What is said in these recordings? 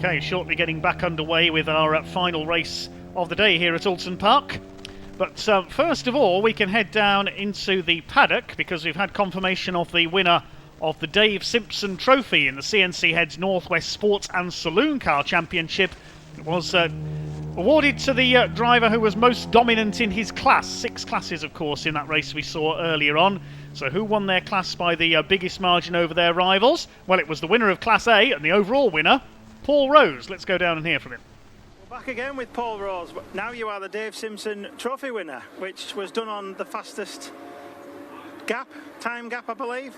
Okay, shortly getting back underway with our final race of the day here at Oulton Park. But first of all, we can head down into the paddock because we've had confirmation of the winner of the Dave Simpson Trophy in the CNC Heads Northwest Sports and Saloon Car Championship. It was awarded to the driver who was most dominant in his class. 6 classes, of course, in that race we saw earlier on. So who won their class by the biggest margin over their rivals? Well, it was the winner of Class A and the overall winner, Paul Rose. Let's go down and hear from him. We're back again with Paul Rose. Now you are the Dave Simpson Trophy winner, which was done on the fastest time gap, I believe.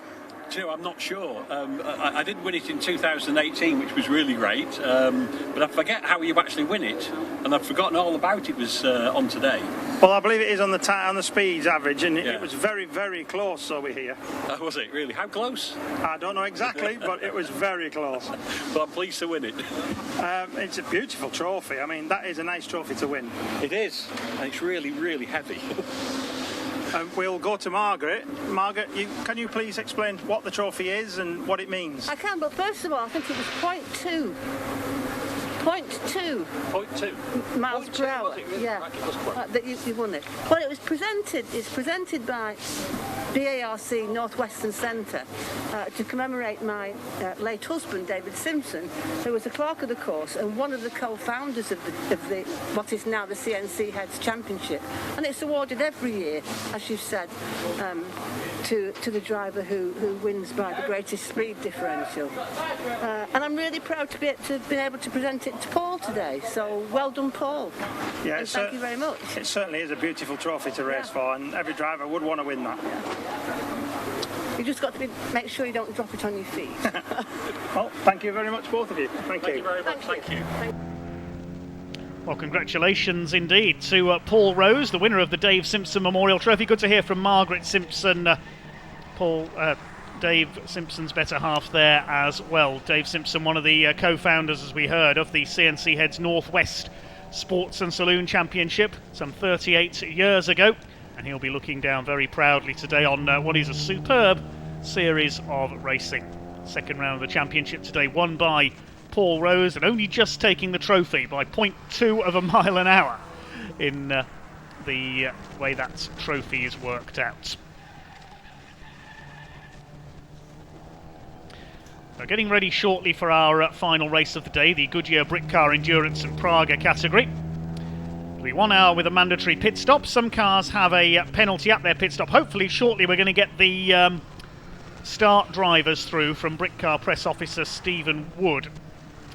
Do you know, I'm not sure. I did win it in 2018, which was really great, but I forget how you actually win it, and I've forgotten all about it was on today. Well, I believe it is on the speeds average, and it was very, very close over here. Was it really? How close? I don't know exactly, but it was very close. But I'm pleased to win it. It's a beautiful trophy. I mean, that is a nice trophy to win. It is, and it's really, really heavy. We'll go to Margaret. Margaret, can you please explain what the trophy is and what it means? I can, but first of all, I think it was 0.2 miles per hour. Yeah, that you won it. Well, it's presented by BARC Northwestern Centre to commemorate my late husband, David Simpson, who was the clerk of the course and one of the co-founders of the what is now the CNC Heads Championship. And it's awarded every year, as you've said, to the driver who wins by the greatest speed differential. And I'm really proud to have been able to present it to Paul today. So well done, Paul. Yeah, and thank you very much. It certainly is a beautiful trophy to race for, and every driver would want to win that. You just got to make sure you don't drop it on your feet. Well, thank you very much, both of you. Thank you very much. Thank you. Well, congratulations indeed to Paul Rose, the winner of the Dave Simpson Memorial Trophy. Good to hear from Margaret Simpson. Dave Simpson's better half there as well. Dave Simpson, one of the co-founders, as we heard, of the CNC Heads Northwest Sports and Saloon Championship some 38 years ago. And he'll be looking down very proudly today on what is a superb series of racing. Second round of the championship today, won by Paul Rose, and only just taking the trophy by 0.2 of a mile an hour in the way that trophy is worked out. We're getting ready shortly for our final race of the day, the Goodyear Britcar Endurance and Praga category. It'll be 1 hour with a mandatory pit stop. Some cars have a penalty at their pit stop. Hopefully shortly we're going to get the start drivers through from Britcar Press Officer Stephen Wood.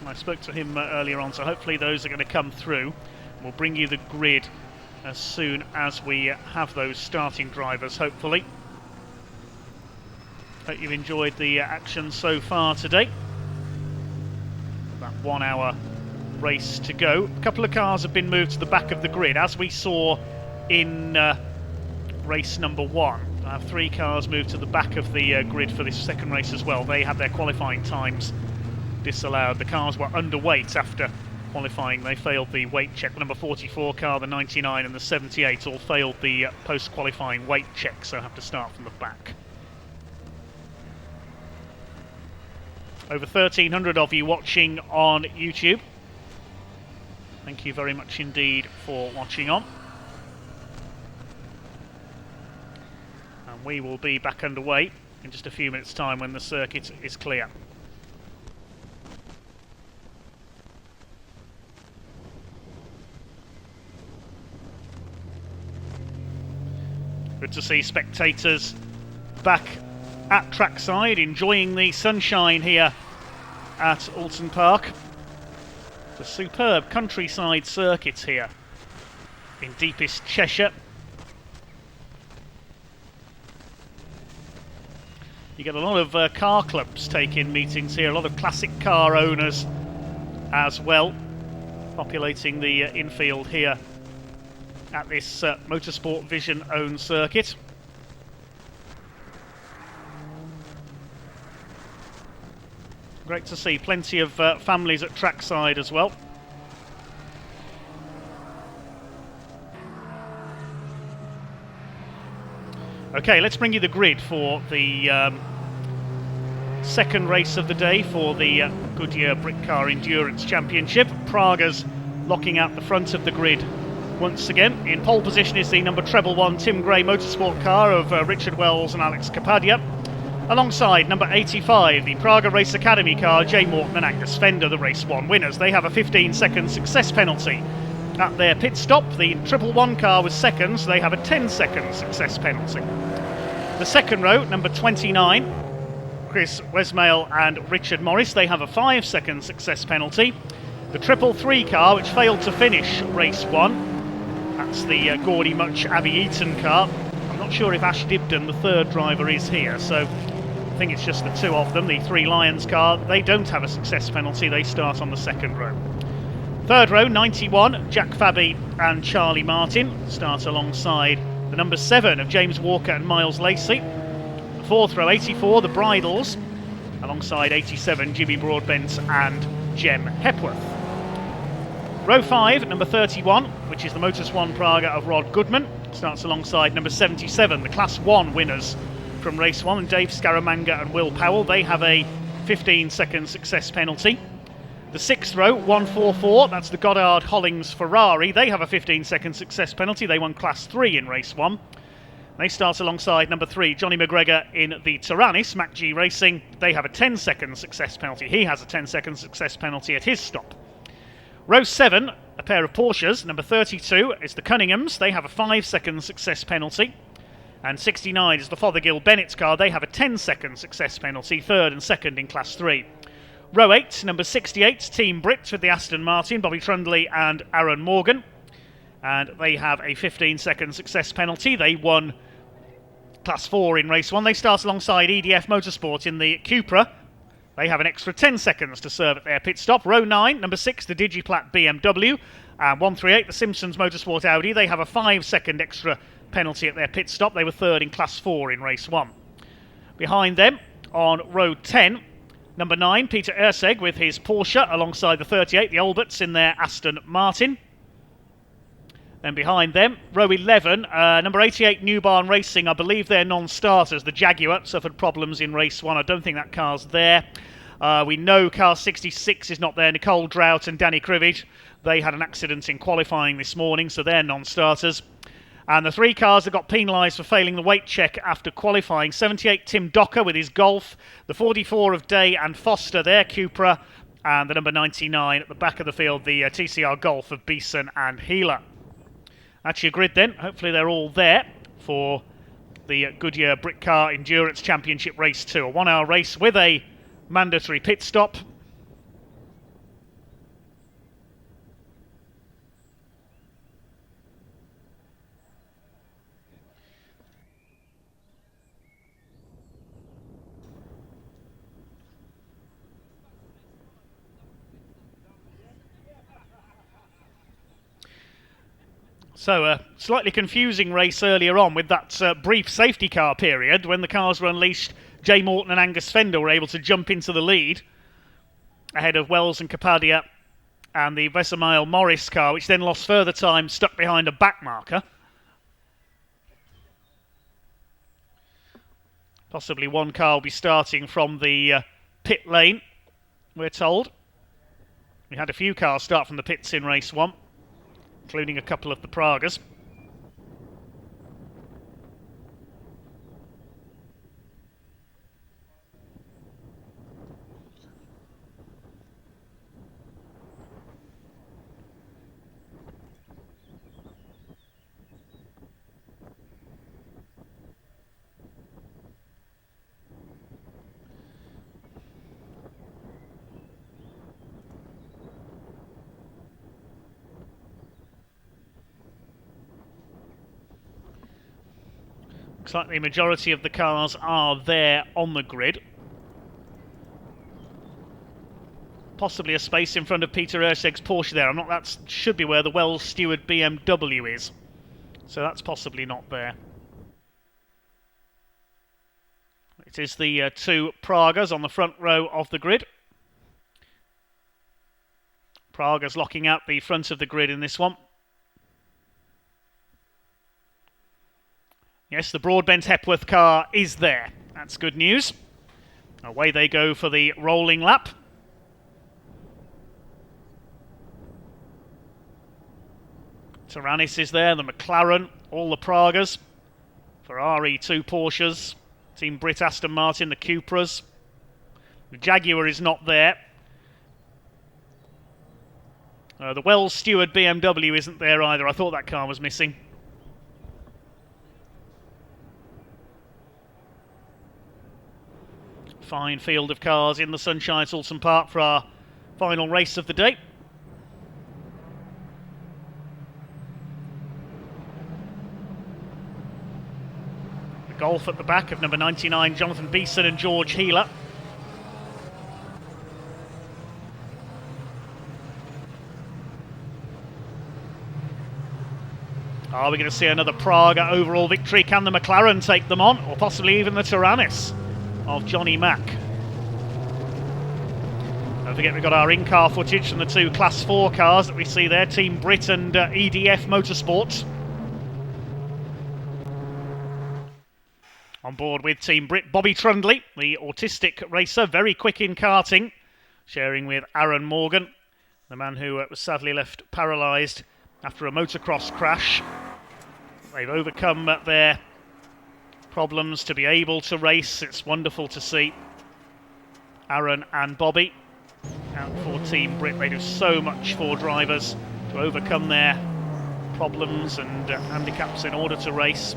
I spoke to him earlier on, so hopefully those are going to come through. We'll bring you the grid as soon as we have those starting drivers, hopefully. Hope you've enjoyed the action so far today. That 1 hour race to go. A couple of cars have been moved to the back of the grid, as we saw in race number 1. I have 3 cars moved to the back of the grid for this second race as well. They had their qualifying times disallowed. The cars were underweight after qualifying. They failed the weight check. The number 44 car, the 99 and the 78 all failed the post-qualifying weight check, so have to start from the back. Over 1,300 of you watching on YouTube. Thank you very much indeed for watching on. And we will be back underway in just a few minutes' time when the circuit is clear. Good to see spectators back at trackside, enjoying the sunshine here at Oulton Park. The superb countryside circuit here in deepest Cheshire. You get a lot of car clubs taking meetings here, a lot of classic car owners as well, populating the infield here at this Motorsport Vision owned circuit. Great to see plenty of families at trackside as well. Okay, let's bring you the grid for the second race of the day for the Goodyear Britcar Endurance Championship. Praga's locking out the front of the grid once again. In pole position is the number treble 1 Tim Gray motorsport car of Richard Wells and Alex Kapadia. Alongside number 85, the Praga Race Academy car, Jay Morton and Angus Fender, the race 1 winners. They have a 15-second success penalty at their pit stop. The triple 1 car was second, so they have a 10-second success penalty. The second row, number 29, Chris Wesmail and Richard Morris, they have a 5-second success penalty. The triple 3 car, which failed to finish race 1, that's the Gaudy Much Abbey Eaton car. I'm not sure if Ash Dibden, the third driver, is here, so I think it's just the two of them. The Three Lions car, they don't have a success penalty, they start on the second row. Third row, 91, Jack Fabby and Charlie Martin start alongside the number 7 of James Walker and Miles Lacey. Fourth row, 84, the Bridles, alongside 87, Jimmy Broadbent and Jem Hepworth. Row 5, number 31, which is the Motus One Praga of Rod Goodman, starts alongside number 77, the Class 1 winners from race 1, and Dave Scaramanga and Will Powell. They have a 15-second success penalty. The sixth row, 144, that's the Goddard Hollings Ferrari. They have a 15-second success penalty. They won Class 3 in race 1. They start alongside number 3, Johnny McGregor in the Tyrannis, Mac G Racing. They have a 10-second success penalty. He has a 10-second success penalty at his stop. Row 7, a pair of Porsches. Number 32 is the Cunninghams. They have a 5-second success penalty. And 69 is the Fothergill Bennett's car. They have a 10-second success penalty, third and second in Class 3. Row 8, number 68, Team Brits with the Aston Martin, Bobby Trundley and Aaron Morgan. And they have a 15-second success penalty. They won Class 4 in race 1. They start alongside EDF Motorsport in the Cupra. They have an extra 10 seconds to serve at their pit stop. Row 9, number 6, the Digiplat BMW. And 138, the Simpsons Motorsport Audi. They have a 5-second extra penalty at their pit stop. They were third in Class 4 in race 1. Behind them, on row 10, number 9, Peter Erseg with his Porsche, alongside the 38, the Alberts in their Aston Martin. Then behind them, row 11, number 88, New Barn Racing. I believe they're non-starters. The Jaguar suffered problems in race 1. I don't think that car's there. We know car 66 is not there. Nicole Drought and Danny Krivage, they had an accident in qualifying this morning, so they're non-starters. And the 3 cars that got penalised for failing the weight check after qualifying, 78, Tim Docker with his Golf, the 44 of Day and Foster, their Cupra, and the number 99 at the back of the field, the TCR Golf of Beeson and Healer. That's your grid then. Hopefully they're all there for the Goodyear Britcar Endurance Championship Race 2. A 1-hour race with a mandatory pit stop. So a slightly confusing race earlier on with that brief safety car period. When the cars were unleashed, Jay Morton and Angus Fender were able to jump into the lead ahead of Wells and Kapadia and the Vesemile Morris car, which then lost further time, stuck behind a back marker. Possibly one car will be starting from the pit lane, we're told. We had a few cars start from the pits in race 1, including a couple of the Pragas. Looks like the majority of the cars are there on the grid. Possibly a space in front of Peter Erseg's Porsche there. That should be where the Wells Stewart BMW is. So that's possibly not there. It is the 2 Pragas on the front row of the grid. Pragas locking out the front of the grid in this one. Yes, the Broadbent Hepworth car is there. That's good news. Away they go for the rolling lap. Taranis is there, the McLaren, all the Pragas. Ferrari, 2 Porsches. Team Brit Aston Martin, the Cupras. The Jaguar is not there. The Wells Stewart BMW isn't there either. I thought that car was missing. Fine field of cars in the sunshine at Oulton Park for our final race of the day. The Golf at the back of number 99, Jonathan Beeson and George Heeler. Are we going to see another Praga overall victory? Can the McLaren take them on? Or possibly even the Taranis of Johnny Mack? Don't forget we've got our in-car footage from the 2 Class 4 cars that we see there, Team Brit and EDF Motorsports. On board with Team Brit, Bobby Trundley, the autistic racer, very quick in karting, sharing with Aaron Morgan, the man who was sadly left paralysed after a motocross crash. They've overcome their problems to be able to race. It's wonderful to see Aaron and Bobby out for Team Brit. They do so much for drivers to overcome their problems and handicaps in order to race.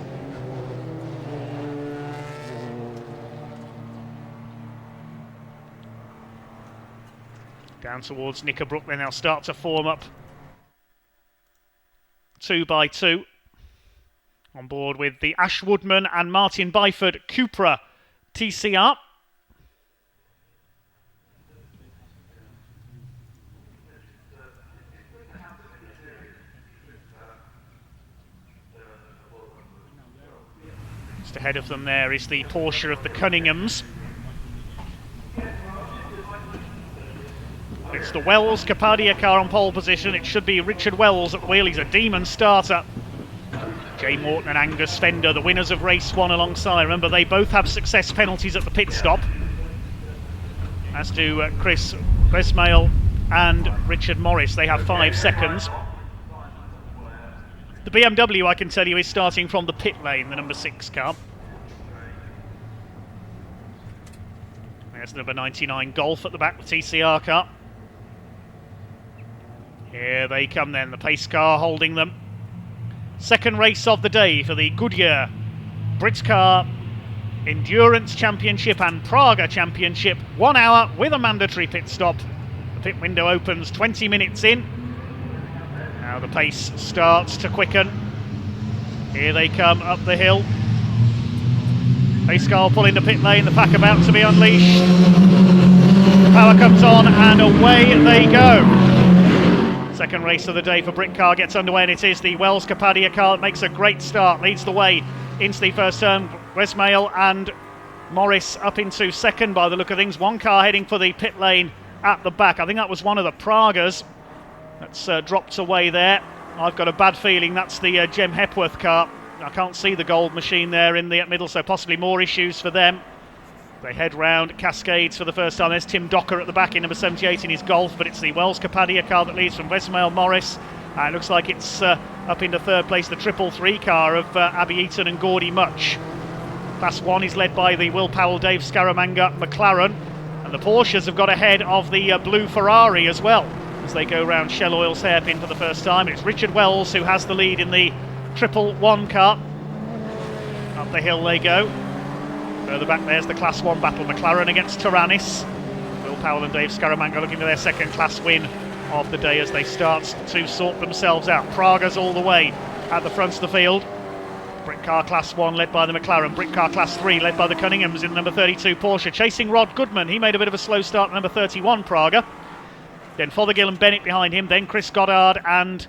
Down towards Knickerbrook, they now start to form up 2 by 2. On board with the Ash Woodman and Martin Byford Cupra TCR. Just ahead of them there is the Porsche of the Cunninghams. It's the Wells Capadia car on pole position. It should be Richard Wells at the wheel. He's a demon starter. Jay Morton and Angus Fender, the winners of race 1 alongside. Remember, they both have success penalties at the pit stop. As do Chris Gresmail and Richard Morris. They have 5 seconds. The BMW, I can tell you, is starting from the pit lane, the number 6 car. There's number 99 Golf at the back, the TCR car. Here they come then, the pace car holding them. Second race of the day for the Goodyear Britcar Endurance Championship and Praga Championship. 1 hour with a mandatory pit stop. The pit window opens 20 minutes in. Now the pace starts to quicken. Here they come up the hill. Pace car will pull into pit lane, the pack about to be unleashed. The power comes on and away they go. Second race of the day for Britcar gets underway, and it is the Wells Capadia car that makes a great start, leads the way into the first turn. Westmail and Morris up into second by the look of things. 1 car heading for the pit lane at the back. I think that was one of the Pragas that's dropped away there. I've got a bad feeling that's the Jem Hepworth car. I can't see the gold machine there in the middle, so possibly more issues for them. They head round Cascades for the first time. There's Tim Docker at the back in number 78 in his Golf, but it's the Wells Capadia car that leads from Westmail Morris. It looks like it's up into third place, the 333 car of Abby Eaton and Gordy Much. Class 1 is led by the Will Powell, Dave Scaramanga McLaren, and the Porsches have got ahead of the blue Ferrari as well as they go round Shell Oil's hairpin for the first time. It's Richard Wells who has the lead in the 111 car. Up the hill they go. Further back there's the Class 1 battle, McLaren against Taranis. Will Powell and Dave Scaramanga looking for their second class win of the day as they start to sort themselves out. Praga's all the way at the front of the field. Britcar Class 1 led by the McLaren. Britcar Class 3 led by the Cunninghams in number 32 Porsche. Chasing Rod Goodman, he made a bit of a slow start, number 31 Praga. Then Fothergill and Bennett behind him. Then Chris Goddard and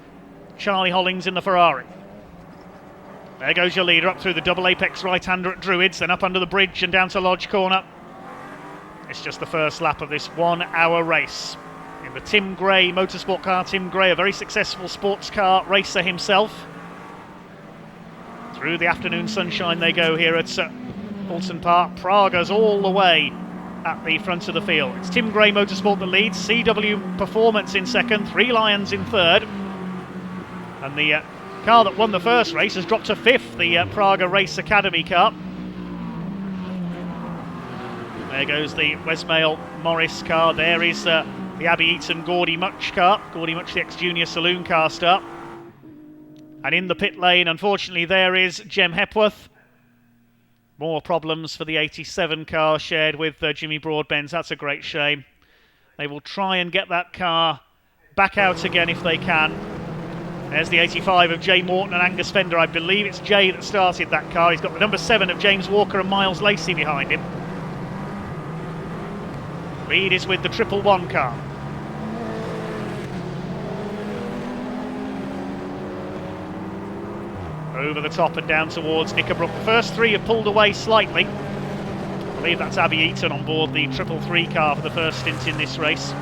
Charlie Hollings in the Ferrari. There goes your leader up through the double apex right-hander at Druids, then up under the bridge and down to Lodge Corner. It's just the first lap of this 1 hour race. In the Tim Gray motorsport car, Tim Gray, a very successful sports car racer himself. Through the afternoon sunshine they go here at Oulton Park. Praga's all the way at the front of the field. It's Tim Gray Motorsport that leads, CW Performance in second, Three Lions in third. And the car that won the first race has dropped to fifth, the Praga Race Academy car. There goes the Westmail Morris car. There is the Abbey Eaton Gordy Much car. Gordy Much, the ex-junior saloon car star. And in the pit lane, unfortunately, there is Jem Hepworth. More problems for the 87 car shared with Jimmy Broadbent. That's a great shame. They will try and get that car back out again if they can. There's the 85 of Jay Morton and Angus Fender. I believe it's Jay that started that car. He's got the number 7 of James Walker and Miles Lacey behind him. Lead is with the 111 car. Over the top and down towards Knickerbrook. The first three have pulled away slightly. I believe that's Abbey Eaton on board the 333 car for the first stint in this race.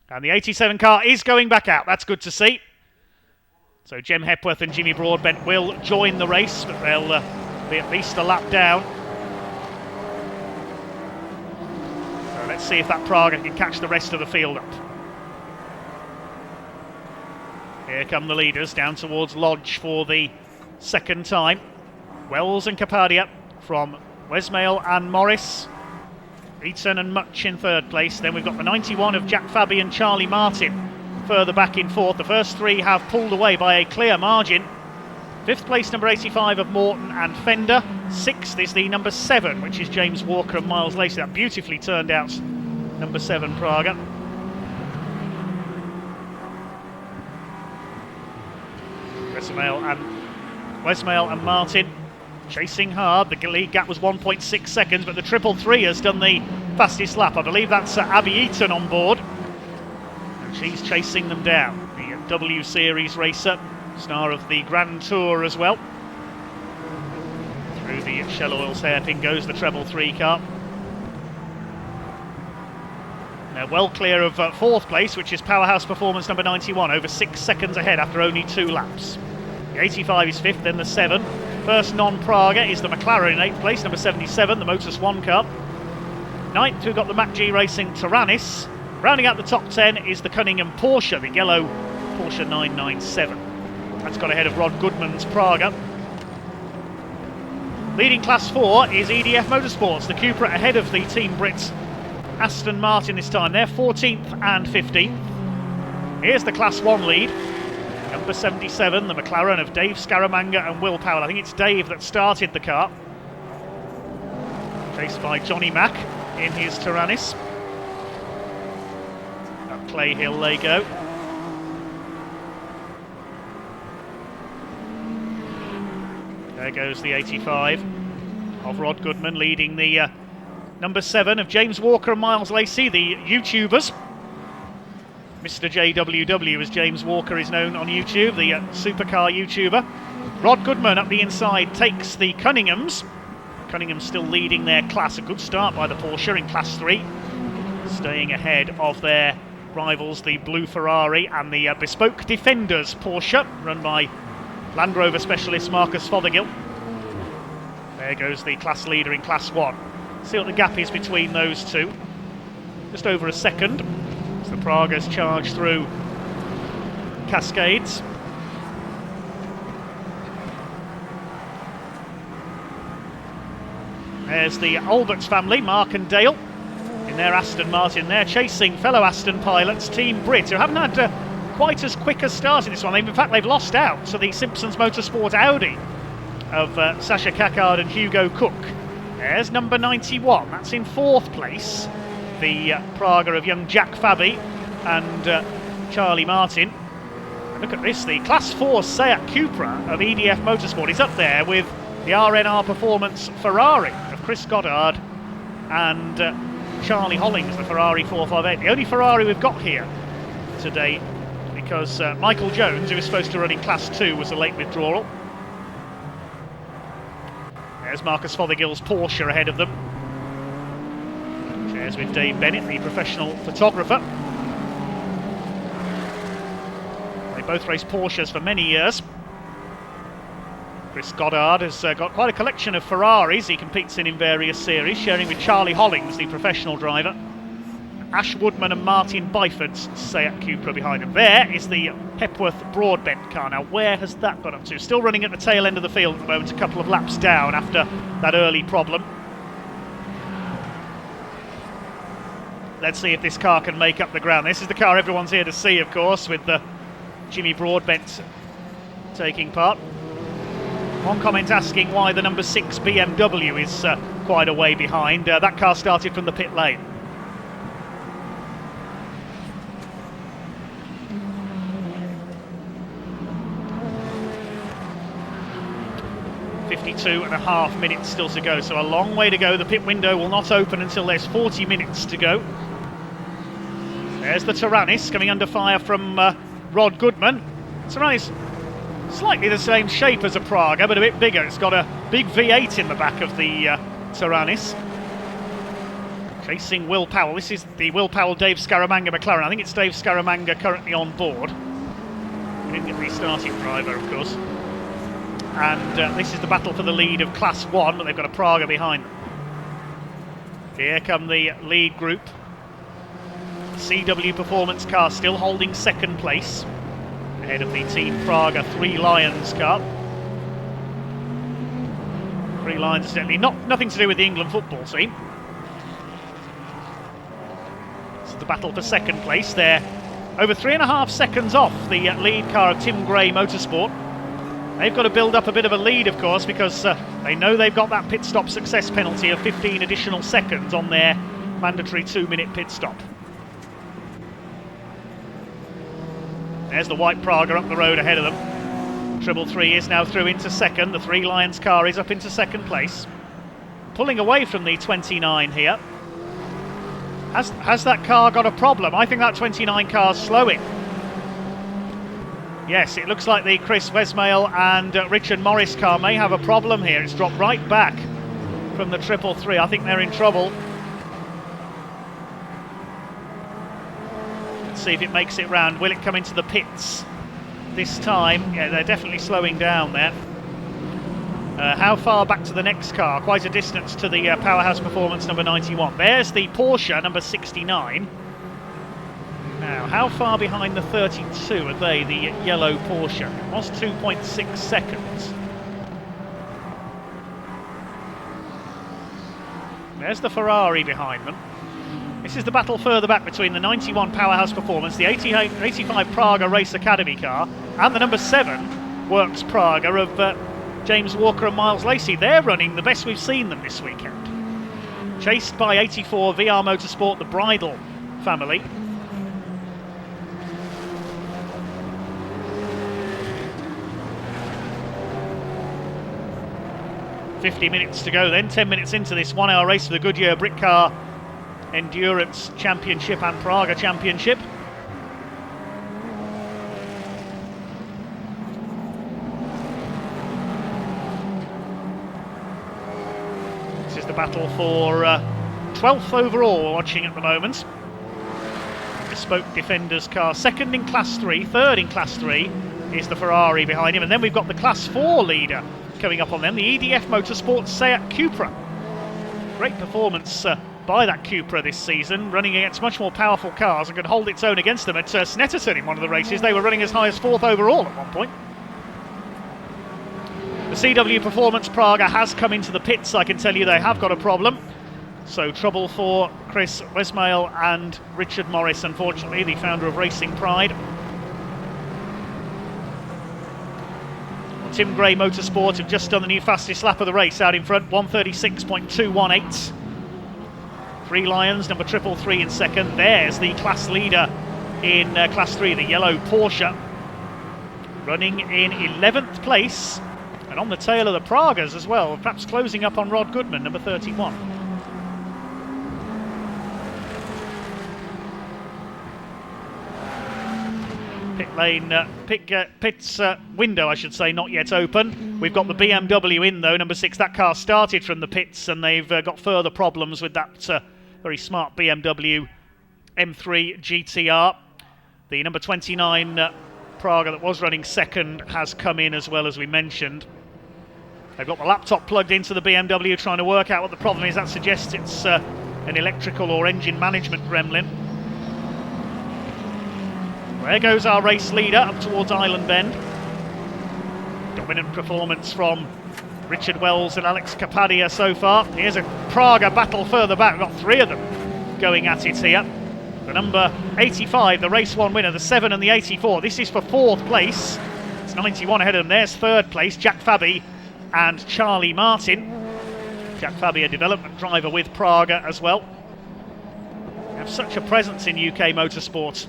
And the 87 car is going back out. That's good to see. So Jem Hepworth and Jimmy Broadbent will join the race, but they'll be at least a lap down. So let's see if that Praga can catch the rest of the field up. Here come the leaders down towards Lodge for the second time. Wells and Capadia from Westmail and Morris. Eaton and Much in third place. Then we've got the 91 of Jack Fabi and Charlie Martin further back in fourth. The first three have pulled away by a clear margin. Fifth place, number 85 of Morton and Fender. Sixth is the number 7, which is James Walker and Miles Lacey. That beautifully turned out number 7 Praga. Westmail and Martin chasing hard. The lead gap was 1.6 seconds, but the 333 has done the fastest lap. I believe that's Abbey Eaton on board, and she's chasing them down. The W Series racer, star of the Grand Tour as well. Through the Shell Oils hairpin goes the 333 car. They're well clear of fourth place, which is Powerhouse Performance number 91, over 6 seconds ahead after only 2 laps. The 85 is fifth, then the 7. First non-Praga is the McLaren in 8th place, number 77, the Motus 1 car. 9th, we've got the MacG Racing Tyrannus. Rounding out the top 10 is the Cunningham Porsche, the yellow Porsche 997. That's got ahead of Rod Goodman's Praga. Leading Class 4 is EDF Motorsports, the Cupra ahead of the Team Brits Aston Martin this time. They're 14th and 15th. Here's the Class 1 lead. Number 77, the McLaren of Dave Scaramanga and Will Powell. I think it's Dave that started the car. Chased by Johnny Mack in his Tyrannus. Up Clay Hill they go. There goes the 85 of Rod Goodman, leading the number 7 of James Walker and Miles Lacey, the YouTubers. Mr. JWW, as James Walker is known on YouTube, the supercar YouTuber. Rod Goodman up the inside takes the Cunninghams. Cunningham still leading their class. A good start by the Porsche in Class 3. Staying ahead of their rivals, the Blue Ferrari and the Bespoke Defenders Porsche, run by Land Rover specialist Marcus Fothergill. There goes the class leader in Class 1. See what the gap is between those two. Just over a second. The Pragas charge through Cascades. There's the Alberts family, Mark and Dale, in their Aston Martin. They're chasing fellow Aston pilots, Team Brit, who haven't had quite as quick a start in this one. In fact, they've lost out to the Simpsons Motorsport Audi of Sasha Caccard and Hugo Cook. There's number 91, that's in 4th place. The Praga of young Jack Fabi and Charlie Martin. And look at this, the Class 4 Seat Cupra of EDF Motorsport is up there with the RNR Performance Ferrari of Chris Goddard and Charlie Hollings, the Ferrari 458. The only Ferrari we've got here today, because Michael Jones, who was supposed to run in Class 2, was a late withdrawal. There's Marcus Fothergill's Porsche ahead of them. Shares with Dave Bennett, the professional photographer. They both raced Porsches for many years. Chris Goddard has got quite a collection of Ferraris he competes in various series, sharing with Charlie Hollings, the professional driver. Ash Woodman and Martin Byford's Seat Cupra behind him. There is the Hepworth Broadbent car. Now, where has that got up to? Still running at the tail end of the field at the moment, a couple of laps down after that early problem. Let's see if this car can make up the ground. This is the car everyone's here to see, of course, with Jimmy Broadbent taking part. One comment asking why the number 6 BMW is quite a way behind. That car started from the pit lane. .52.5 minutes still to go, so a long way to go. The pit window will not open until there's 40 minutes to go. There's the Taranis coming under fire from Rod Goodman. Taranis slightly the same shape as a Praga, but a bit bigger. It's got a big V8 in the back of the Taranis. Chasing Will Powell. This is the Will Powell Dave Scaramanga McLaren. I think it's Dave Scaramanga currently on board. We didn't get the starting driver, of course. And this is the battle for the lead of Class 1, but they've got a Praga behind them. Here come the lead group. CW Performance car still holding second place, ahead of the Team Praga Three Lions car. Three Lions is certainly nothing to do with the England football team. This is the battle for second place. They're over 3.5 seconds off the lead car of Tim Gray Motorsport. They've got to build up a bit of a lead, of course, because they know they've got that pit stop success penalty of 15 additional seconds on their mandatory 2-minute pit stop. There's the white Praga up the road ahead of them. Triple 3 is now through into second. The Three Lions car is up into second place. Pulling away from the 29 here. Has that car got a problem? I think that 29 car's slowing. Yes, it looks like the Chris Wesmail and Richard Morris car may have a problem here. It's dropped right back from the triple 3. I think they're in trouble. Let's see if it makes it round. Will it come into the pits this time? Yeah, they're definitely slowing down there. How far back to the next car? Quite a distance to the Powerhouse Performance number 91. There's the Porsche number 69. Now, how far behind the 32 are they, the yellow Porsche? It was 2.6 seconds. There's the Ferrari behind them. This is the battle further back between the 91 Powerhouse Performance, the 85 Praga Race Academy car, and the number 7 Works Praga of James Walker and Miles Lacey. They're running the best we've seen them this weekend. Chased by 84 VR Motorsport, the Bridle family. .50 minutes to go then, 10 minutes into this 1 hour race for the Goodyear Britcar Endurance Championship and Praga Championship. This is the battle for 12th overall we're watching at the moment. Bespoke Defenders car, second in Class 3, third in Class 3 is the Ferrari behind him, and then we've got the Class 4 leader coming up on them, the EDF Motorsport Seat Cupra. Great performance by that Cupra this season, running against much more powerful cars and could hold its own against them. At Snetterton in one of the races, they were running as high as 4th overall at one point. The CW Performance Praga has come into the pits. I can tell you they have got a problem. So trouble for Chris Wesmail and Richard Morris, unfortunately, the founder of Racing Pride. Tim Gray Motorsport have just done the new fastest lap of the race out in front, 136.218. Three Lions, number 333 in second. There's the class leader in Class 3, the yellow Porsche, running in 11th place and on the tail of the Pragas as well, perhaps closing up on Rod Goodman, number 31. Pit lane, pit's window, I should say, not yet open. We've got the BMW in though, number 6. That car started from the pits and they've got further problems with that very smart BMW M3 GTR. The number 29 Praga that was running second has come in as well, as we mentioned. They've got the laptop plugged into the BMW trying to work out what the problem is. That suggests it's an electrical or engine management gremlin. There goes our race leader up towards Island Bend. Dominant performance from Richard Wells and Alex Kapadia so far. Here's a Praga battle further back. We've got 3 of them going at it here. The number 85, the race 1 winner, the 7 and the 84. This is for 4th place. It's 91 ahead of them. There's 3rd place, Jack Fabi and Charlie Martin. Jack Fabi, a development driver with Praga as well. They have such a presence in UK motorsport,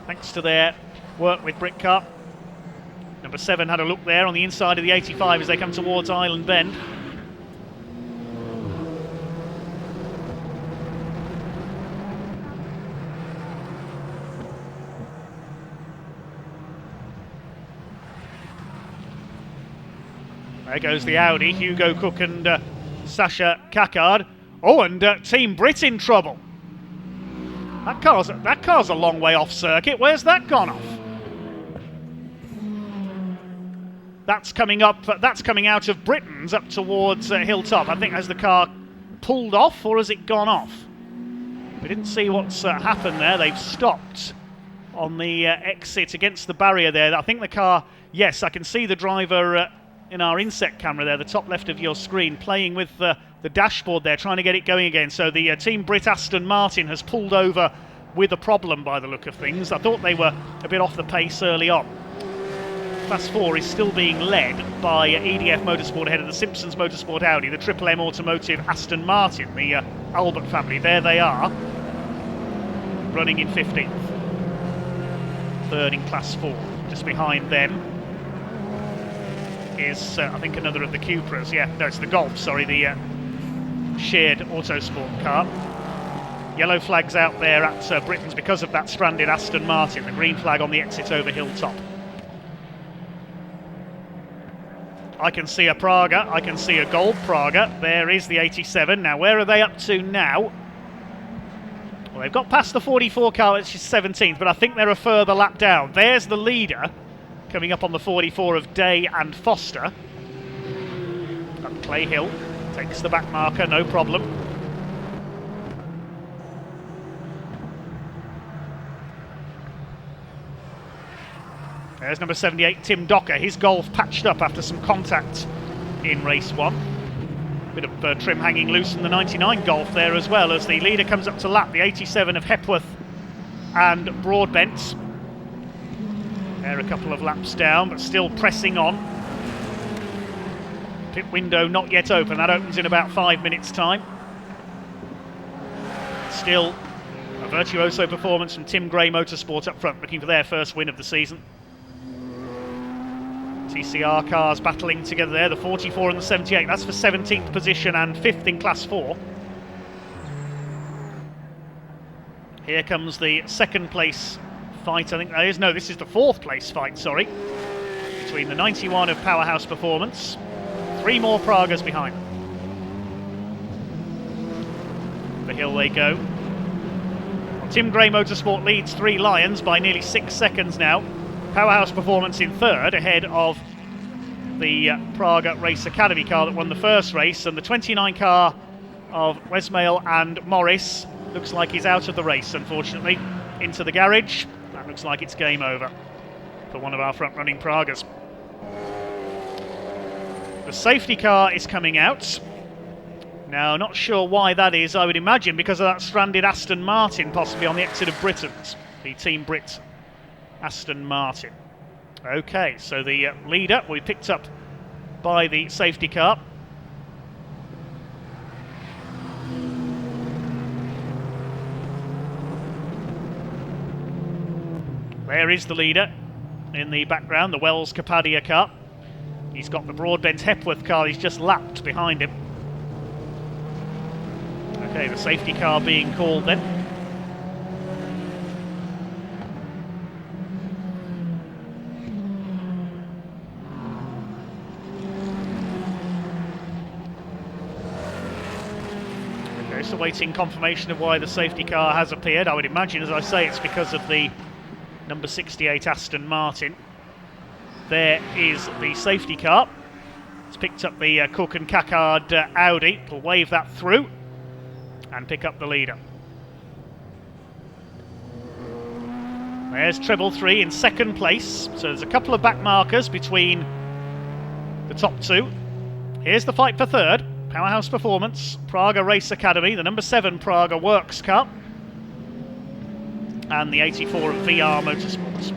thanks to their work with Britcar. Number 7 had a look there on the inside of the 85 as they come towards Island Bend. There goes the Audi, Hugo Cook and Sasha Kakard. Oh, and Team Brit in trouble. That car's a long way off circuit. Where's that gone off? That's coming up. That's coming out of Britain's up towards Hilltop. I think, has the car pulled off or has it gone off? We didn't see what's happened there. They've stopped on the exit against the barrier there. I think the car. Yes, I can see the driver in our inset camera there, the top left of your screen, playing with the dashboard there, trying to get it going again. So the Team Brit Aston Martin has pulled over with a problem by the look of things. I thought they were a bit off the pace early on. Class 4 is still being led by EDF Motorsport ahead of the Simpsons Motorsport Audi, the Triple M Automotive Aston Martin, the Albert family. There they are, running in 15th. 3rd in Class 4. Just behind them is, I think, another of the Cupras. Yeah, no, it's the Golf, sorry, the shared Autosport car. Yellow flags out there at Britain's because of that stranded Aston Martin. The green flag on the exit over Hilltop. I can see a Praga, I can see a gold Praga. There is the 87. Now, where are they up to now? Well, they've got past the 44 car, which is 17th, but I think they're a further lap down. There's the leader, coming up on the 44 of Day and Foster. Up Clay Hill, takes the back marker, no problem. There's number 78, Tim Docker. His Golf patched up after some contact in race 1. Bit of trim hanging loose in the 99 Golf there as well, as the leader comes up to lap the 87 of Hepworth and Broadbent. They're a couple of laps down, but still pressing on. Pit window not yet open. That opens in about 5 minutes' time. Still a virtuoso performance from Tim Gray Motorsport up front, looking for their first win of the season. TCR cars battling together there, the 44 and the 78. That's for 17th position and 5th in Class 4. Here comes the 2nd place fight, I think that is. No, this is the 4th place fight, sorry. Between the 91 of Powerhouse Performance. 3 more Pragas behind. The hill they go. Well, Tim Gray Motorsport leads 3 Lions by nearly 6 seconds now. Powerhouse Performance in 3rd, ahead of the Praga Race Academy car that won the first race, and the 29 car of Westmail and Morris looks like he's out of the race, unfortunately. Into the garage. That looks like it's game over for one of our front-running Pragas. The safety car is coming out. Now, not sure why that is. I would imagine because of that stranded Aston Martin, possibly on the exit of Britain's, the Team Brit Aston Martin. Okay, so the leader will be picked up by the safety car. There is the leader in the background, the Wells Kapadia car. He's got the Broadbent Hepworth car, he's just lapped behind him. Okay, the safety car being called then. Just awaiting confirmation of why the safety car has appeared. I would imagine, as I say, it's because of the number 68 Aston Martin. There is the safety car. It's picked up the Cook and Cackard Audi. It'll wave that through and pick up the leader. There's Treble 3 in second place. So there's a couple of back markers between the top two. Here's the fight for third. Powerhouse Performance, Praga Race Academy, the number 7 Praga Works car, and the 84 of VR Motorsports.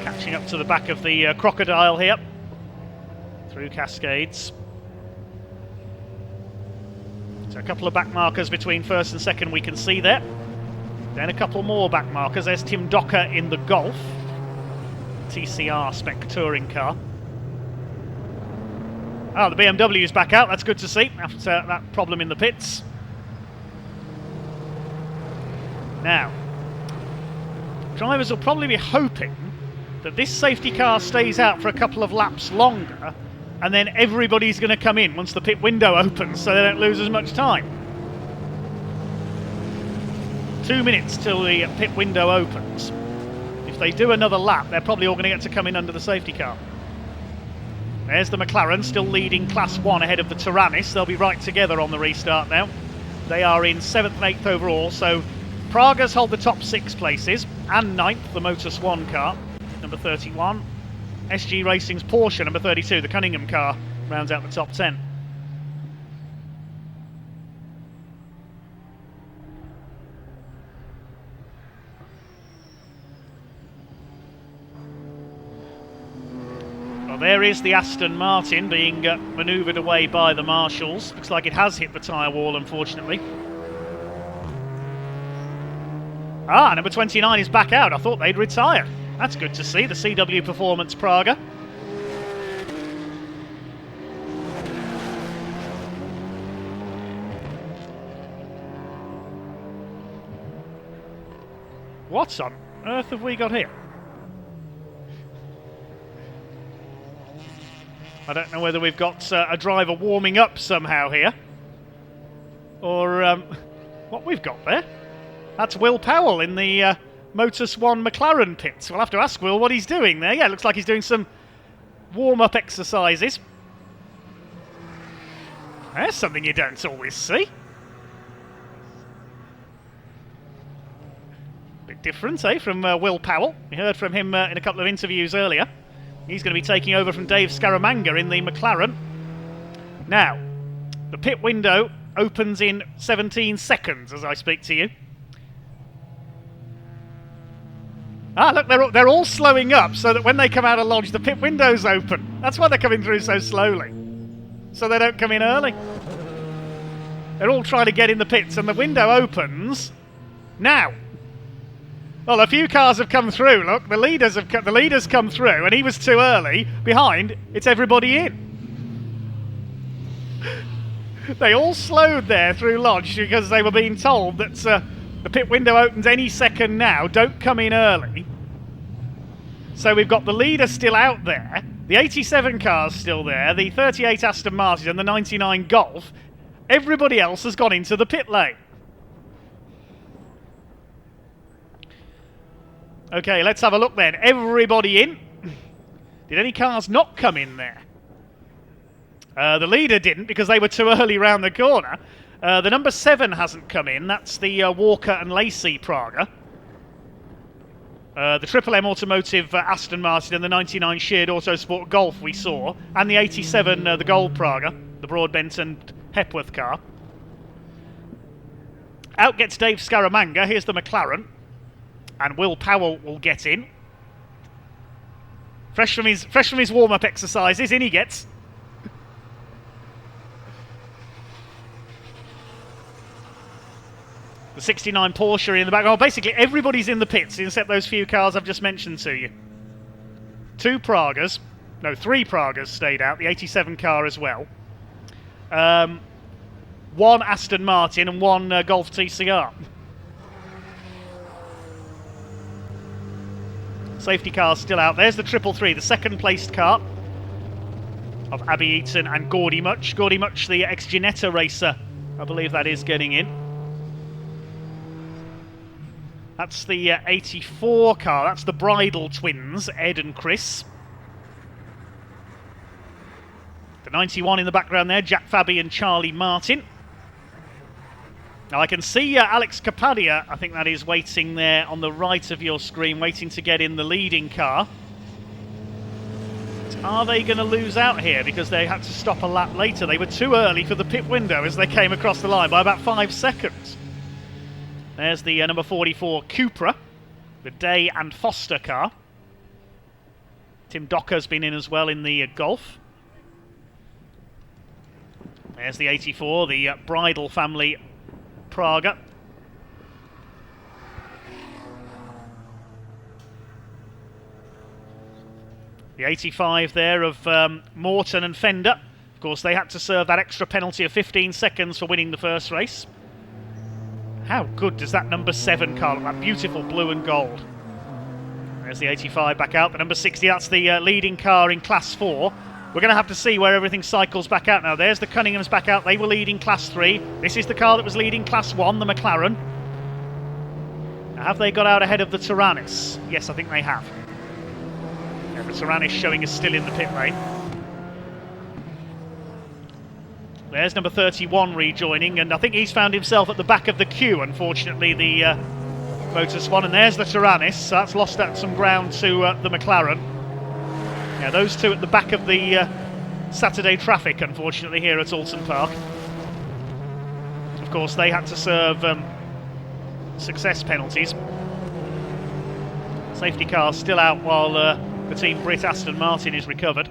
Catching up to the back of the Crocodile here, through Cascades. So a couple of back markers between first and second we can see there. Then a couple more back markers. There's Tim Docker in the Golf, TCR spec touring car. Oh, the BMW's back out, that's good to see, after that problem in the pits. Now, drivers will probably be hoping that this safety car stays out for a couple of laps longer, and then everybody's going to come in once the pit window opens, so they don't lose as much time. 2 minutes till the pit window opens. If they do another lap, they're probably all going to get to come in under the safety car. There's the McLaren, still leading Class 1 ahead of the Taranis. They'll be right together on the restart now. They are in 7th and 8th overall, so Pragas hold the top 6 places, and 9th, the Motor Swan car, number 31. SG Racing's Porsche, number 32, the Cunningham car, rounds out the top 10. Well, there is the Aston Martin being manoeuvred away by the marshals. Looks like it has hit the tyre wall, unfortunately. Ah, number 29 is back out. I thought they'd retired. That's good to see, the CW Performance Praga. What on earth have we got here? I don't know whether we've got a driver warming up somehow here, or what we've got there. That's Will Powell in the Motor Swan McLaren pits. We'll have to ask Will what he's doing there. Yeah, it looks like he's doing some warm-up exercises. There's something you don't always see. Bit different, eh, from Will Powell. We heard from him in a couple of interviews earlier. He's going to be taking over from Dave Scaramanga in the McLaren. Now, the pit window opens in 17 seconds as I speak to you. Ah, look, they're all slowing up so that when they come out of Lodge, the pit window's open. That's why they're coming through so slowly, so they don't come in early. They're all trying to get in the pits, and the window opens now. Well, a few cars have come through. Look, the leaders come through, and he was too early. Behind, it's everybody in. They all slowed there through Lodge because they were being told that the pit window opens any second now. Don't come in early. So we've got the leader still out there. The 87 car's still there. The 38 Aston Martin and the 99 Golf. Everybody else has gone into the pit lane. Okay, let's have a look then. Everybody in. Did any cars not come in there? The leader didn't because they were too early round the corner. The number 7 hasn't come in. That's the Walker and Lacey Praga. The Triple M Automotive Aston Martin and the 99 Shared Autosport Golf we saw. And the 87 the Gold Praga, the Broadbent and Hepworth car. Out gets Dave Scaramanga. Here's the McLaren. And Will Powell will get in. Fresh from his warm-up exercises, in he gets. The 69 Porsche in the back. Oh, basically everybody's in the pits except those few cars I've just mentioned to you. 3 Pragas stayed out. The 87 car as well. 1 Aston Martin and 1 Golf TCR. Safety car still out. There's the 333, the second placed car of Abby Eaton and Gordy Much. Gordy Much, the ex-Ginetta racer, I believe that is, getting in. That's the 84 car. That's the Bridle twins, Ed and Chris. The 91 in the background there, Jack Fabi and Charlie Martin. Now I can see Alex Capadia, I think that is, waiting there on the right of your screen, waiting to get in the leading car. But are they going to lose out here because they had to stop a lap later? They were too early for the pit window as they came across the line by about 5 seconds. There's the number 44 Cupra, the Day and Foster car. Tim Docker's been in as well in the Golf. There's the 84, the Bridle family Praga. The 85 there of Morton and Fender. Of course, they had to serve that extra penalty of 15 seconds for winning the first race. How good does that number 7 car look? That beautiful blue and gold. There's the 85 back out. The number 60, that's the leading car in Class 4. We're going to have to see where everything cycles back out now. There's the Cunninghams back out. They were leading Class 3. This is the car that was leading Class 1, the McLaren. Now, have they got out ahead of the Tyrannus? Yes, I think they have. Yeah, the Tyrannus showing is still in the pit lane. There's number 31 rejoining, and I think he's found himself at the back of the queue, unfortunately, the Motor Swan. And there's the Tyrannus, so that's lost out some ground to the McLaren. Yeah, those two at the back of the Saturday traffic, unfortunately, here at Oulton Park. Of course, they had to serve success penalties. Safety car still out while the team Brit Aston Martin is recovered.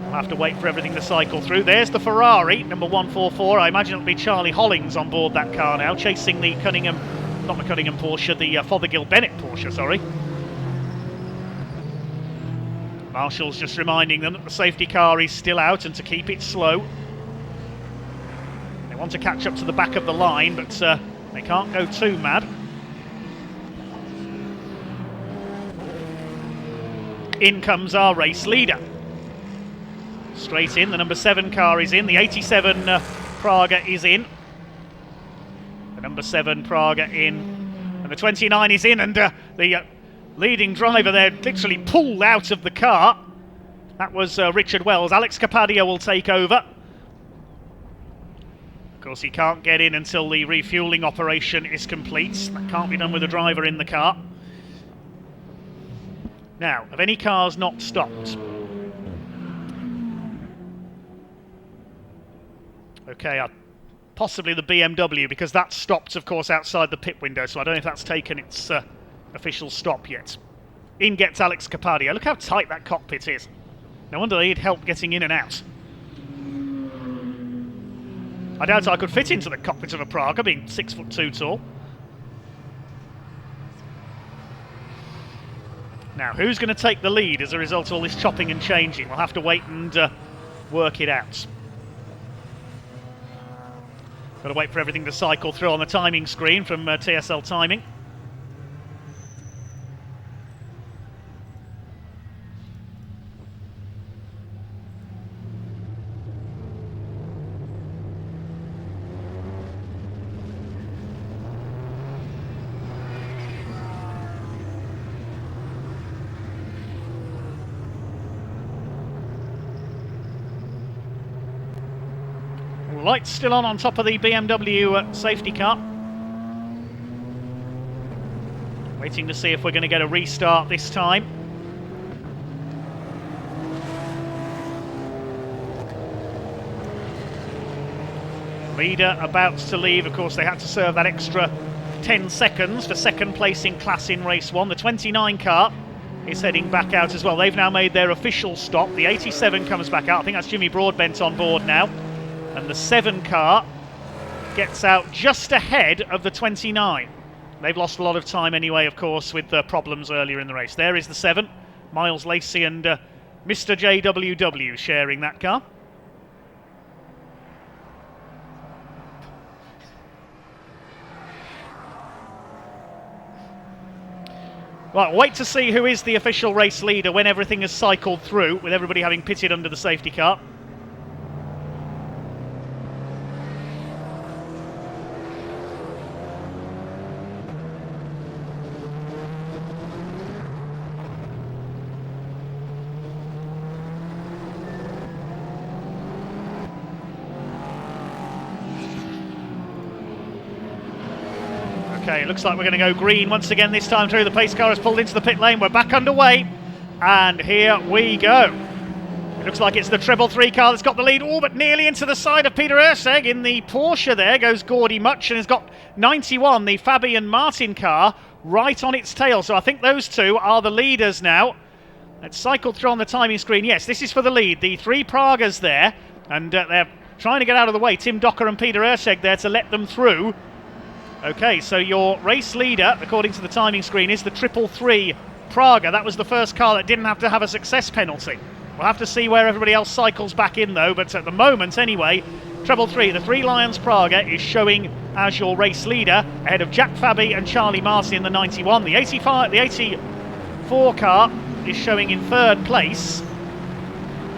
We'll have to wait for everything to cycle through. There's the Ferrari, number 144. I imagine it'll be Charlie Hollings on board that car now, chasing the Cunningham... not the Cunningham Porsche, the Fothergill Bennett Porsche, sorry. Marshall's just reminding them that the safety car is still out and to keep it slow. They want to catch up to the back of the line, but they can't go too mad. In comes our race leader. Straight in, the number 7 car is in, the 87 Praga is in. The number 7 Praga in, and the 29 is in, and the leading driver there literally pulled out of the car. That was Richard Wells. Alex Capadia will take over. Of course, he can't get in until the refuelling operation is complete. That can't be done with the driver in the car. Now, have any cars not stopped? Okay, possibly the BMW, because that stopped, of course, outside the pit window, so I don't know if that's taken its official stop yet. In gets Alex Capadia. Look how tight that cockpit is. No wonder they need help getting in and out. I doubt I could fit into the cockpit of a Praga, being 6'2" tall. Now, who's going to take the lead as a result of all this chopping and changing? We'll have to wait and work it out. Got to wait for everything to cycle through on the timing screen from TSL Timing. Lights still on top of the BMW safety car. Waiting to see if we're going to get a restart this time. Leader about to leave. Of course, they had to serve that extra 10 seconds for second placing class in race 1. The 29 car is heading back out as well. They've now made their official stop. The 87 comes back out. I think that's Jimmy Broadbent on board now. And the 7 car gets out just ahead of the 29. They've lost a lot of time anyway, of course, with the problems earlier in the race. There is the 7. Miles Lacey and Mr. JWW sharing that car. Right, wait to see who is the official race leader when everything has cycled through, with everybody having pitted under the safety car. Okay, it looks like we're going to go green once again this time through. The pace car has pulled into the pit lane. We're back underway. And here we go. It looks like it's the treble 3 car that's got the lead. Oh, but nearly into the side of Peter Urseg. In the Porsche there goes Gordy Much and has got 91, the Fabian Martin car, right on its tail. So I think those two are the leaders now. Let's cycle through on the timing screen. Yes, this is for the lead. The 3 Pragas there. And they're trying to get out of the way. Tim Docker and Peter Urseg there to let them through. Okay, so your race leader, according to the timing screen, is the 333 Praga. That was the first car that didn't have to have a success penalty. We'll have to see where everybody else cycles back in, though. But at the moment, anyway, treble 3, the 3 Lions Praga, is showing as your race leader, ahead of Jack Fabi and Charlie Martin in the 91. The 84 car is showing in 3rd place.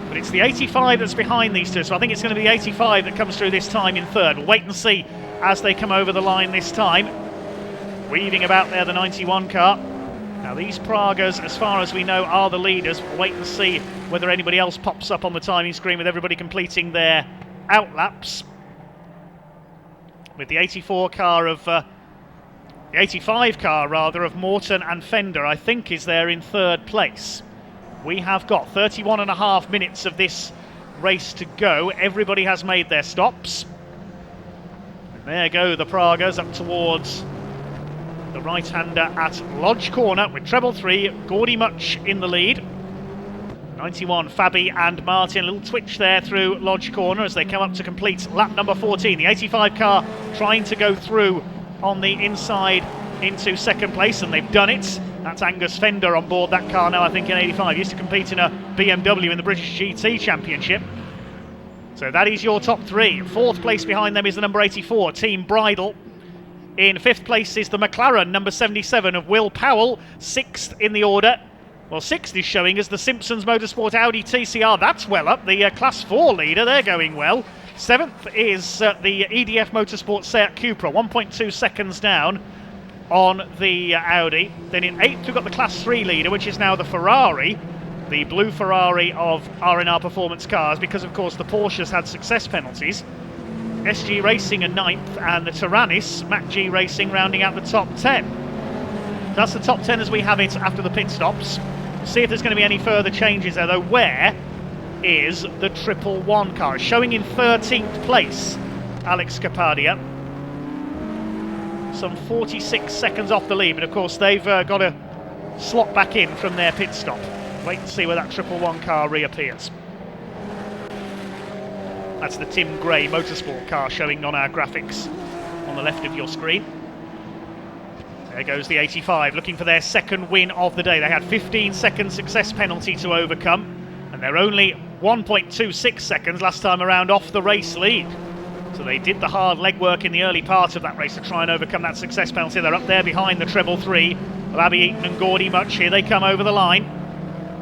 But it's the 85 that's behind these two, so I think it's going to be the 85 that comes through this time in 3rd. We'll wait and see as they come over the line this time. Weaving about there, the 91 car. Now these Pragas, as far as we know, are the leaders. We'll wait and see whether anybody else pops up on the timing screen with everybody completing their outlaps. With the 84 car of... the 85 car, rather, of Morton and Fender, I think is there in 3rd place. We have got 31.5 minutes of this race to go. Everybody has made their stops. There go the Pragas up towards the right-hander at Lodge Corner with treble 3, Gordy Much in the lead. 91, Fabi and Martin. A little twitch there through Lodge Corner as they come up to complete lap number 14. The 85 car trying to go through on the inside into 2nd place, and they've done it. That's Angus Fender on board that car now, I think, in 85. He used to compete in a BMW in the British GT Championship. So that is your top 3. 4th place behind them is the number 84, Team Bridle. In 5th place is the McLaren, number 77 of Will Powell. 6th in the order. Well, 6th is showing as the Simpsons Motorsport Audi TCR. That's well up. The Class 4 leader, they're going well. 7th is the EDF Motorsport Seat Cupra, 1.2 seconds down on the Audi. Then in 8th we've got the Class 3 leader, which is now the Ferrari. The blue Ferrari of R&R Performance Cars, because of course the Porsches had success penalties. SG Racing in 9th, and the Tyrannis, Mac G Racing, rounding out the top 10. That's the top 10 as we have it after the pit stops. See if there's going to be any further changes there, though. Where is the 111 car? Showing in 13th place, Alex Capadia. Some 46 seconds off the lead, but of course they've got to slot back in from their pit stop. Wait and see where that 111 car reappears. That's the Tim Gray Motorsport car showing on our graphics on the left of your screen. There goes the 85, looking for their 2nd win of the day. They had 15-second success penalty to overcome, and they're only 1.26 seconds last time around off the race lead. So they did the hard legwork in the early part of that race to try and overcome that success penalty. They're up there behind the treble 3 of Abby Eaton and Gordy Much. Here they come over the line.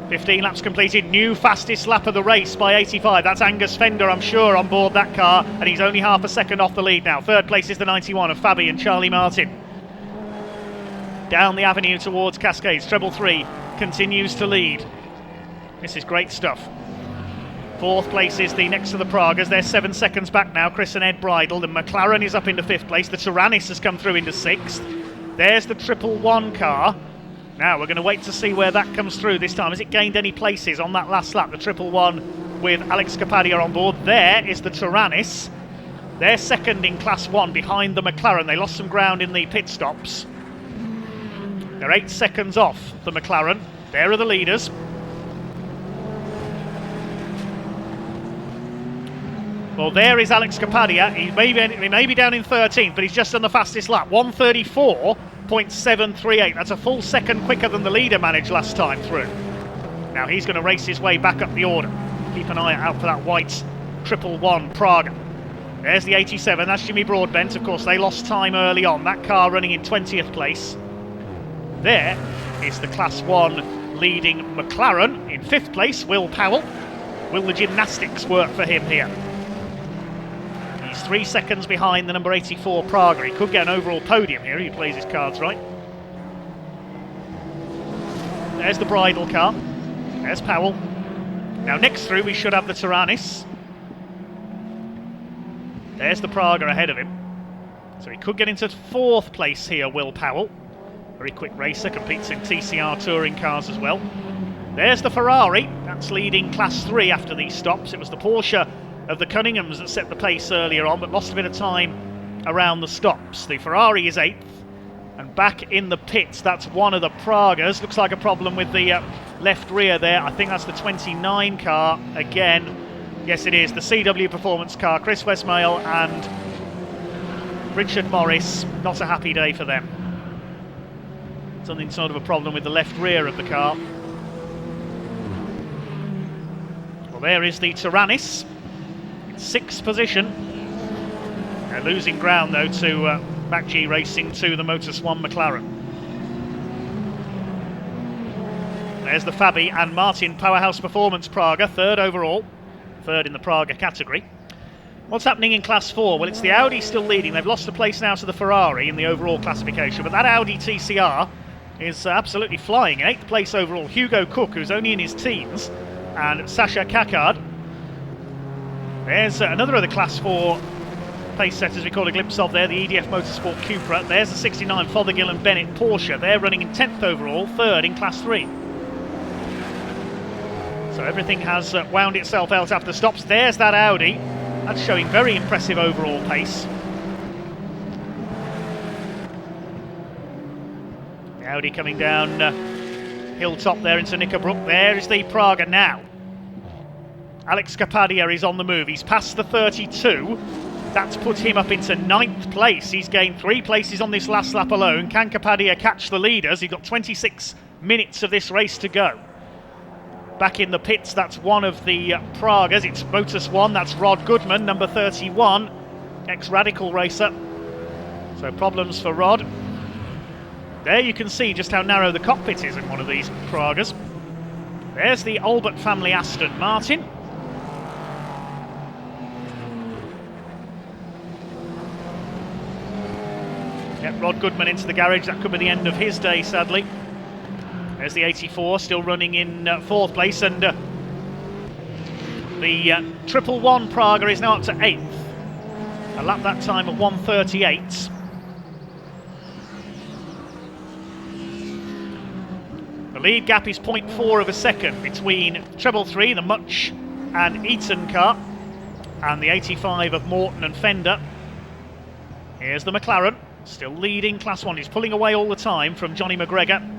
15 laps completed, new fastest lap of the race by 85. That's Angus Fender, I'm sure, on board that car, and he's only half a second off the lead now. 3rd place is the 91 of Fabi and Charlie Martin. Down the avenue towards Cascades, treble 3 continues to lead. This is great stuff. 4th place is the next to the Pragas. They're 7 seconds back now, Chris and Ed Bridle. The McLaren is up into 5th place. The Tyrannis has come through into 6th. There's the 111 car. Now we're going to wait to see where that comes through this time. Has it gained any places on that last lap? The 111 with Alex Capadia on board. There is the Tyrannis. They're 2nd in Class 1 behind the McLaren. They lost some ground in the pit stops. They're 8 seconds off the McLaren. There are the leaders. Well, there is Alex Capadia. He may be down in 13th, but he's just done the fastest lap. 1:34.738. That's a full second quicker than the leader managed last time through. Now he's going to race his way back up the order. Keep an eye out for that white 111 Praga. There's the 87. That's Jimmy Broadbent. Of course, they lost time early on. That car running in 20th place. There is the Class 1 leading McLaren. In 5th place, Will Powell. Will the gymnastics work for him here? He's 3 seconds behind the number 84 Praga. He could get an overall podium here, he plays his cards right. There's the bridle car. There's Powell. Now next through we should have the Taranis. There's the Praga ahead of him. So he could get into 4th place here, Will Powell. Very quick racer, competes in TCR touring cars as well. There's the Ferrari. That's leading Class 3 after these stops. It was the Porsche of the Cunninghams that set the pace earlier on, but lost a bit of time around the stops. The Ferrari is 8th. And back in the pits, that's one of the Pragas. Looks like a problem with the left rear there. I think that's the 29 car again. Yes, it is. The CW Performance car. Chris Westmail and Richard Morris. Not a happy day for them. Something sort of a problem with the left rear of the car. Well, there is the Taranis. 6th position. They're losing ground, though, to MacG Racing to the Motus 1 McLaren. There's the Fabi and Martin Powerhouse Performance Praga, 3rd overall. 3rd in the Praga category. What's happening in Class 4? Well, it's the Audi still leading. They've lost a place now to the Ferrari in the overall classification, but that Audi TCR is absolutely flying. In 8th place overall, Hugo Cook, who's only in his teens, and Sasha Kakard. There's another of the Class 4 pace setters we caught a glimpse of there, the EDF Motorsport Cupra. There's the 69 Fothergill and Bennett Porsche. They're running in 10th overall, 3rd in Class 3. So everything has wound itself out after stops. There's that Audi. That's showing very impressive overall pace. The Audi coming down hilltop there into Knickerbrook. There is the Praga now. Alex Kapadia is on the move. He's past the 32. That's put him up into 9th place. He's gained 3 places on this last lap alone. Can Kapadia catch the leaders? He's got 26 minutes of this race to go. Back in the pits, that's one of the Pragas. It's Motus 1, that's Rod Goodman, number 31, ex-Radical racer. So problems for Rod. There you can see just how narrow the cockpit is in one of these Pragas. There's the Albert family Aston Martin. Get Rod Goodman into the garage. That could be the end of his day, sadly. There's the 84 still running in 4th place, and the 111 Praga is now up to 8th. A lap that time at 1:38. The lead gap is 0.4 of a second between Treble 3, the Much and Eaton car, and the 85 of Morton and Fender. Here's the McLaren, still leading Class 1. He's pulling away all the time from Johnny McGregor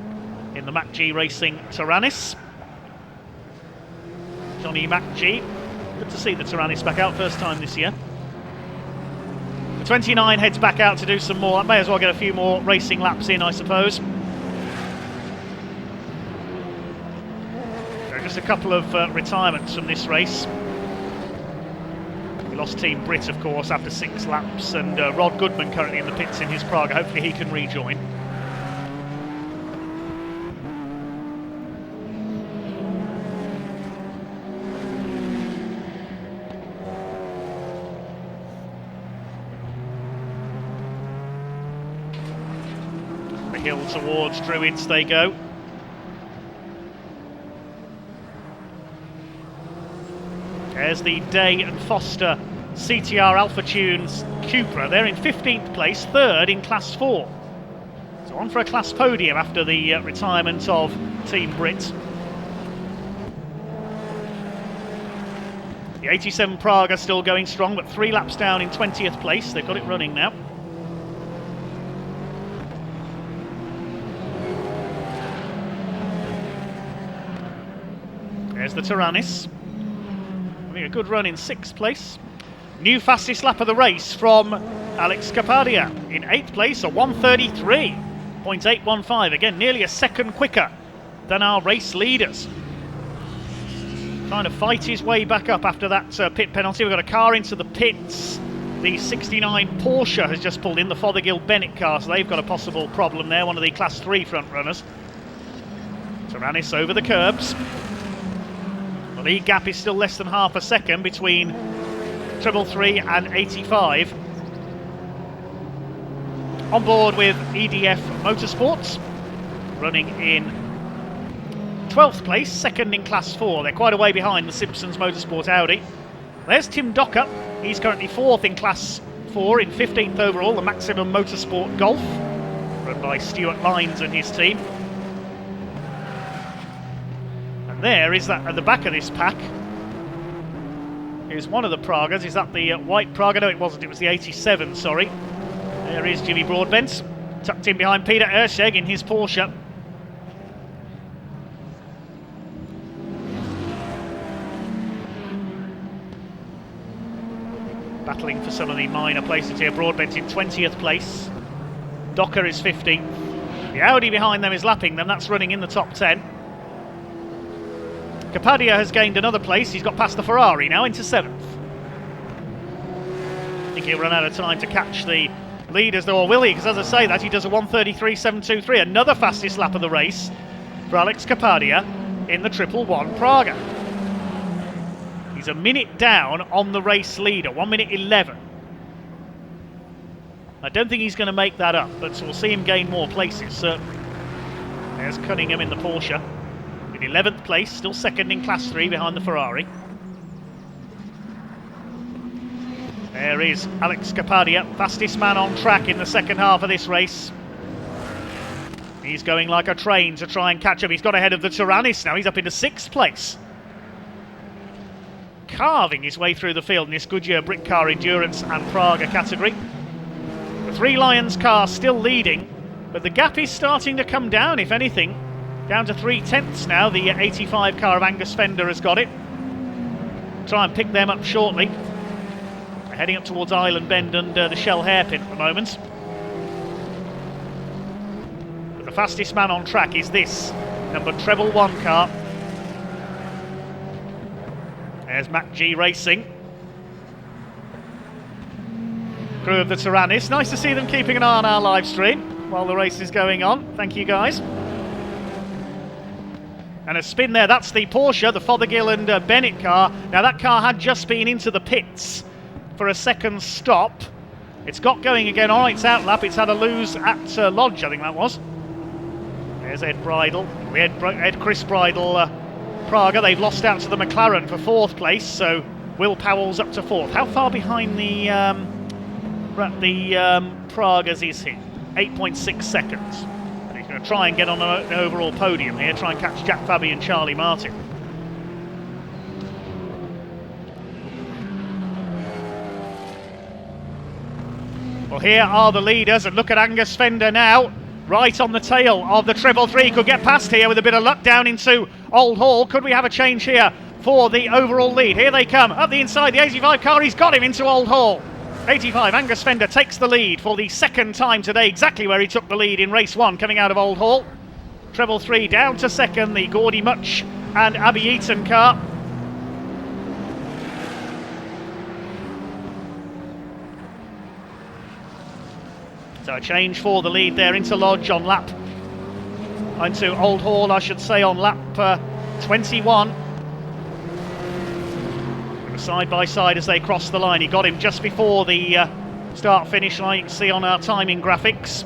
in the MacG Racing Taranis. Johnny MacG, good to see the Taranis back out, first time this year. The 29 heads back out to do some more. I may as well get a few more racing laps in, I suppose. There are just a couple of retirements from this race. We lost Team Brit, of course, after 6 laps, and Rod Goodman currently in the pits in his Praga. Hopefully he can rejoin. Hill towards Druids they go. There's the Day and Foster CTR Alpha Tunes Cupra. They're in 15th place, 3rd in Class 4. So on for a class podium after the retirement of Team Brit. The 87 Praga still going strong, but 3 laps down in 20th place. They've got it running now. There's the Taranis, having a good run in 6th place. New fastest lap of the race from Alex Kapadia in 8th place, a 1:33.815. Again, nearly a second quicker than our race leaders. Trying to fight his way back up after that pit penalty. We've got a car into the pits. The 69 Porsche has just pulled in, the Fothergill Bennett car, so they've got a possible problem there, one of the Class 3 front runners. Taranis over the curbs. The lead gap is still less than half a second between 333 and 85. On board with EDF Motorsports, running in 12th place, second in Class 4. They're quite a way behind the Simpsons Motorsport Audi. There's Tim Docker. He's currently 4th in Class 4 in 15th overall, the Maximum Motorsport Golf, run by Stuart Lines and his team. And there is that at the back of this pack is one of the Pragas. Is that the white Praga? No, it wasn't. It was the 87, sorry. There is Jimmy Broadbent, tucked in behind Peter Erscheg in his Porsche. Battling for some of the minor places here. Broadbent in 20th place. Docker is 15th. The Audi behind them is lapping them. That's running in the top 10. Capadia has gained another place. He's got past the Ferrari now into 7th. I think he'll run out of time to catch the leaders though, or will he? Because as I say that, he does a 1:33.723. Another fastest lap of the race for Alex Capadia in the 111 Praga. He's a minute down on the race leader, 1 minute 11. I don't think he's going to make that up, but we'll see him gain more places, certainly. There's Cunningham in the Porsche, in 11th place, still second in Class 3 behind the Ferrari. There is Alex Capadia, fastest man on track in the second half of this race. He's going like a train to try and catch up. He's got ahead of the Taranis now, he's up into 6th place. Carving his way through the field in this Goodyear Britcar Endurance and Praga category. The Three Lions car still leading, but the gap is starting to come down, if anything. Down to 3/10 now. The 85 car of Angus Fender has got it. Try and pick them up shortly. They're heading up towards Island Bend and the Shell hairpin at the moment. But the fastest man on track is this number 111 car. There's Mac G Racing. Crew of the Taranis. Nice to see them keeping an eye on our live stream while the race is going on. Thank you guys. And a spin there, that's the Porsche, the Fothergill and Bennett car. Now that car had just been into the pits for a second stop. It's got going again on its outlap. It's had a lose at Lodge, I think that was. There's Ed Bridle, Ed Chris Bridle Praga. They've lost out to the McLaren for 4th place, so Will Powell's up to 4th. How far behind the Pragas is he? 8.6 seconds. He's going to try and get on an overall podium here, try and catch Jack Fabi and Charlie Martin. Well, here are the leaders, and look at Angus Fender now, right on the tail of the 333. Could get past here with a bit of luck down into Old Hall. Could we have a change here for the overall lead? Here they come, up the inside, the 85 car, he's got him into Old Hall. 85, Angus Fender takes the lead for the second time today, exactly where he took the lead in race 1 coming out of Old Hall. 333 down to second, the Gordy Much and Abby Eaton car. So a change for the lead there into Lodge on lap, into Old Hall I should say, on lap 21. Side by side as they cross the line. He got him just before the start-finish line, you can see on our timing graphics.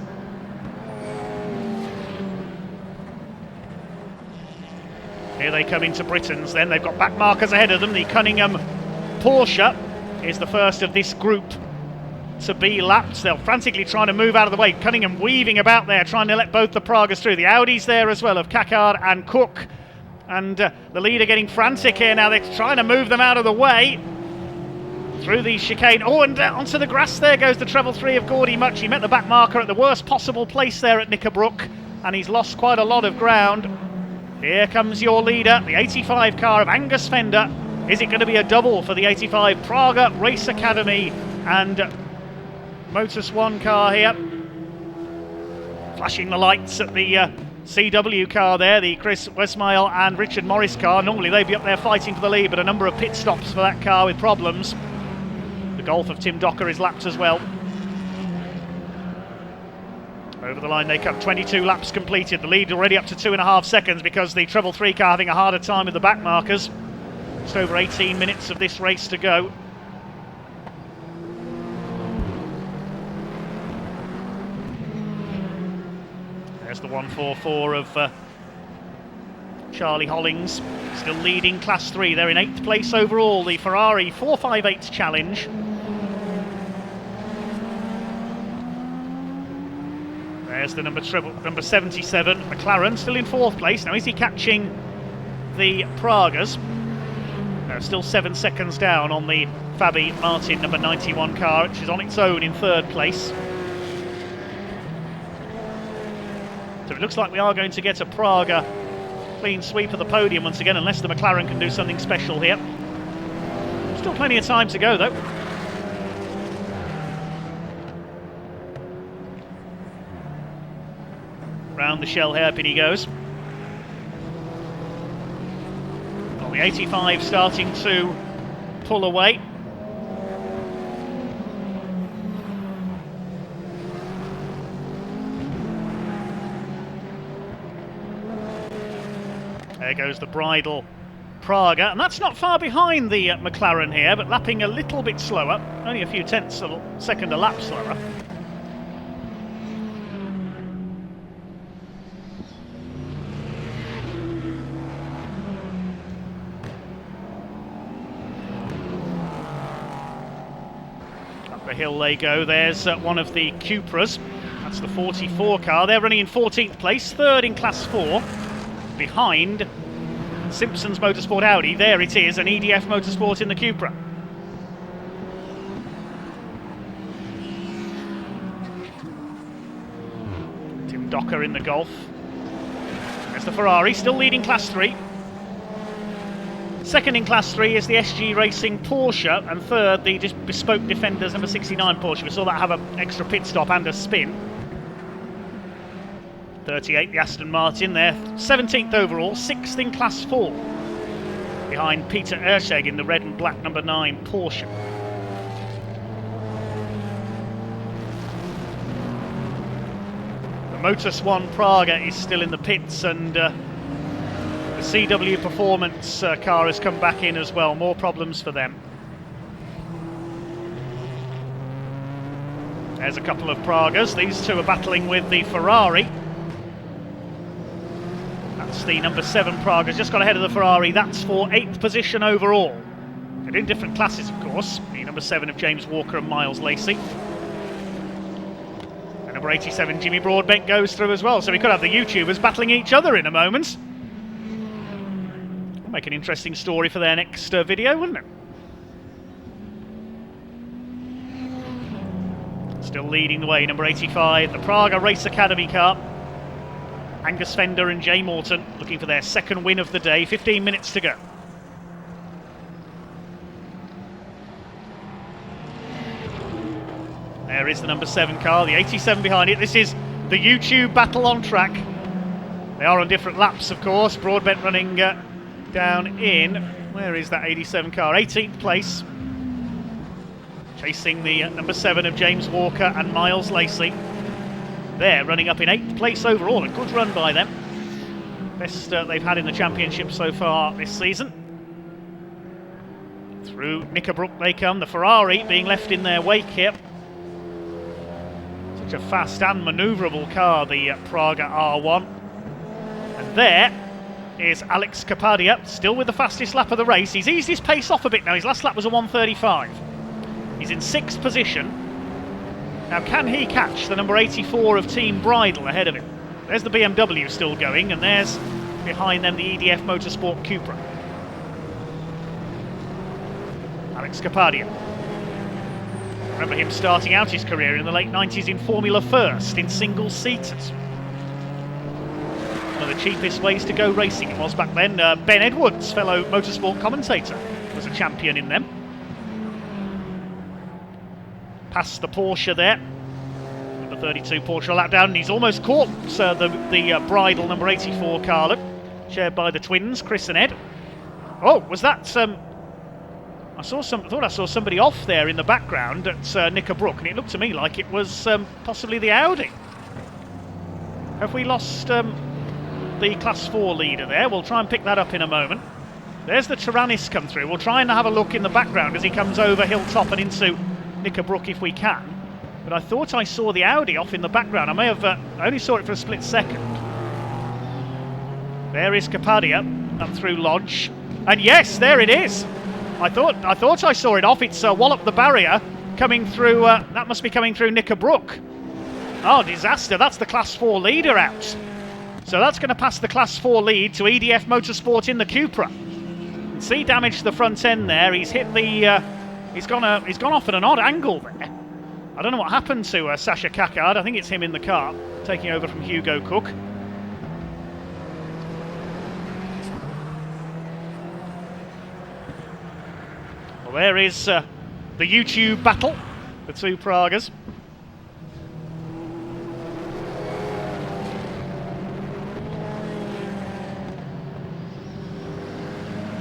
Here they come into Britain's then. They've got back markers ahead of them. The Cunningham Porsche is the first of this group to be lapped. They're frantically trying to move out of the way. Cunningham weaving about there, trying to let both the Pragas through. The Audis there as well of Caccard and Cook. And the leader getting frantic here now. They're trying to move them out of the way through the chicane. Oh, and onto the grass there goes the 333 of Gordy Much. He met the back marker at the worst possible place there at Knickerbrook, and he's lost quite a lot of ground. Here comes your leader, the 85 car of Angus Fender. Is it going to be a double for the 85 Praga Race Academy and Motus One car here? Flashing the lights at the CW car there, the Chris Westmile and Richard Morris car. Normally they'd be up there fighting for the lead, but a number of pit stops for that car with problems. The Golf of Tim Docker is lapped as well. Over the line they come, 22 laps completed. The lead already up to 2.5 seconds because the treble 3 car having a harder time with the back markers. Just over 18 minutes of this race to go. There's the 144 of Charlie Hollings, still leading Class 3. They're in 8th place overall, the Ferrari 458 Challenge. There's the number 77, McLaren, still in 4th place. Now, is he catching the Pragas? No, still 7 seconds down on the Fabi Martin number 91 car, which is on its own in 3rd place. So it looks like we are going to get a Praga clean sweep of the podium once again, unless the McLaren can do something special here. Still plenty of time to go, though. Round the shell hairpin he goes. Well, the 85 starting to pull away. There goes the bridle Praga, and that's not far behind the McLaren here, but lapping a little bit slower, only a few tenths of a second a lap slower. Up the hill they go. There's one of the Cupras. That's the 44 car. They're running in 14th place, 3rd in Class 4. Behind Simpson's Motorsport Audi. There it is, an EDF Motorsport in the Cupra. Tim Docker in the Golf. There's the Ferrari, still leading Class 3. 2nd in Class 3 is the SG Racing Porsche, and 3rd the Bespoke Defenders number 69 Porsche. We saw that have an extra pit stop and a spin. 38 the Aston Martin there, 17th overall, 6th in Class 4. Behind Peter Erscheg in the red and black number 9 Porsche. The Motus 1 Praga is still in the pits, and the CW Performance car has come back in as well. More problems for them. There's a couple of Pragas. These two are battling with the Ferrari. That's the number 7 Praga, just got ahead of the Ferrari. That's for 8th position overall. They're in different classes, of course. The number 7 of James Walker and Miles Lacey. And number 87, Jimmy Broadbent, goes through as well. So we could have the YouTubers battling each other in a moment. Make an interesting story for their next video, wouldn't it? Still leading the way, number 85, the Praga Race Academy car. Angus Fender and Jay Morton looking for their 2nd win of the day. 15 minutes to go. There is the number 7 car, the 87 behind it. This is the YouTube battle on track. They are on different laps, of course. Broadbent running down in, where is that 87 car? 18th place. Chasing the number 7 of James Walker and Miles Lacey. They're running up in 8th place overall. A good run by them. Best they've had in the championship so far this season. Through Knickerbrook they come. The Ferrari being left in their wake here. Such a fast and manoeuvrable car, the Praga R1. And there is Alex Kapadia, still with the fastest lap of the race. He's eased his pace off a bit now. His last lap was a 1:35. He's in 6th position. Now, can he catch the number 84 of Team Bridle ahead of him? There's the BMW still going, and there's behind them the EDF Motorsport Cupra. Alex Kapadia. Remember him starting out his career in the late 90s in Formula First, in single-seaters. One of the cheapest ways to go racing it was back then. Ben Edwards, fellow motorsport commentator, was a champion in them. Past the Porsche there. Number 32 Porsche a lap down, and he's almost caught the Bridle number 84 car, look, shared by the twins, Chris and Ed. Oh, was that... I thought I saw somebody off there in the background at Knickerbrook, and it looked to me like it was possibly the Audi. Have we lost the Class 4 leader there? We'll try and pick that up in a moment. There's the Tyrannus come through. We'll try and have a look in the background as he comes over Hilltop and into Knickerbrook if we can. But I thought I saw the Audi off in the background. I may have only saw it for a split second. There is Capadia up through Lodge. And yes, there it is. I thought I saw it off. It's walloped the barrier coming through. That must be coming through Knickerbrook. Oh, disaster. That's the Class 4 leader out. So that's going to pass the Class 4 lead to EDF Motorsport in the Cupra. See damage to the front end there. He's hit the... he's gone off at an odd angle there. I don't know what happened to Sasha Kakard. I think it's him in the car, taking over from Hugo Cook. Well, there is the YouTube battle, the two Pragas.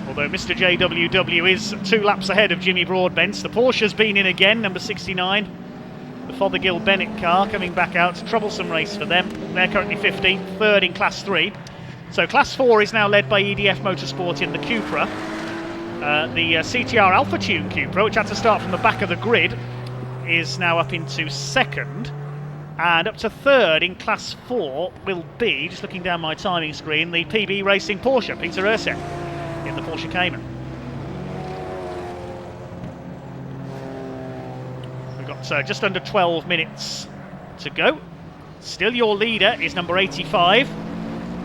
Although Mr. JWW is 2 laps ahead of Jimmy Broadbent. The Porsche's been in again, number 69. The Fothergill Bennett car coming back out. Troublesome race for them. They're currently 15th, third in Class 3. So Class 4 is now led by EDF Motorsport in the Cupra. The CTR Alpha Tune Cupra, which had to start from the back of the grid, is now up into second. And up to third in Class 4 will be, just looking down my timing screen, the PB Racing Porsche, Peter Ursek, in the Porsche Cayman. We've got just under 12 minutes to go. Still your leader is number 85,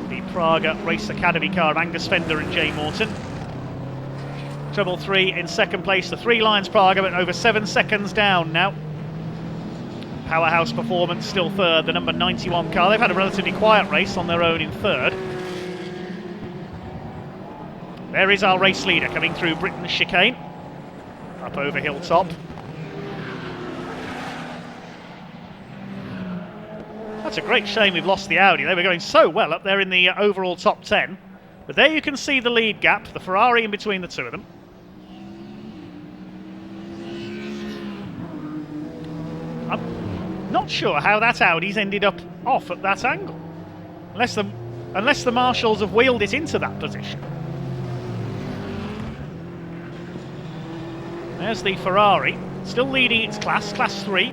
the Praga Race Academy car of Angus Fender and Jay Morton. Treble 3 in second place, the Three Lions Praga, but over 7 seconds down now. Powerhouse Performance still third, the number 91 car. They've had a relatively quiet race on their own in third. There is our race leader coming through Britain's chicane, up over Hilltop. That's a great shame we've lost the Audi. They were going so well up there in the overall top 10. But there you can see the lead gap, the Ferrari in between the two of them. I'm not sure how that Audi's ended up off at that angle, unless the marshals have wheeled it into that position. There's the Ferrari, still leading its class, Class 3,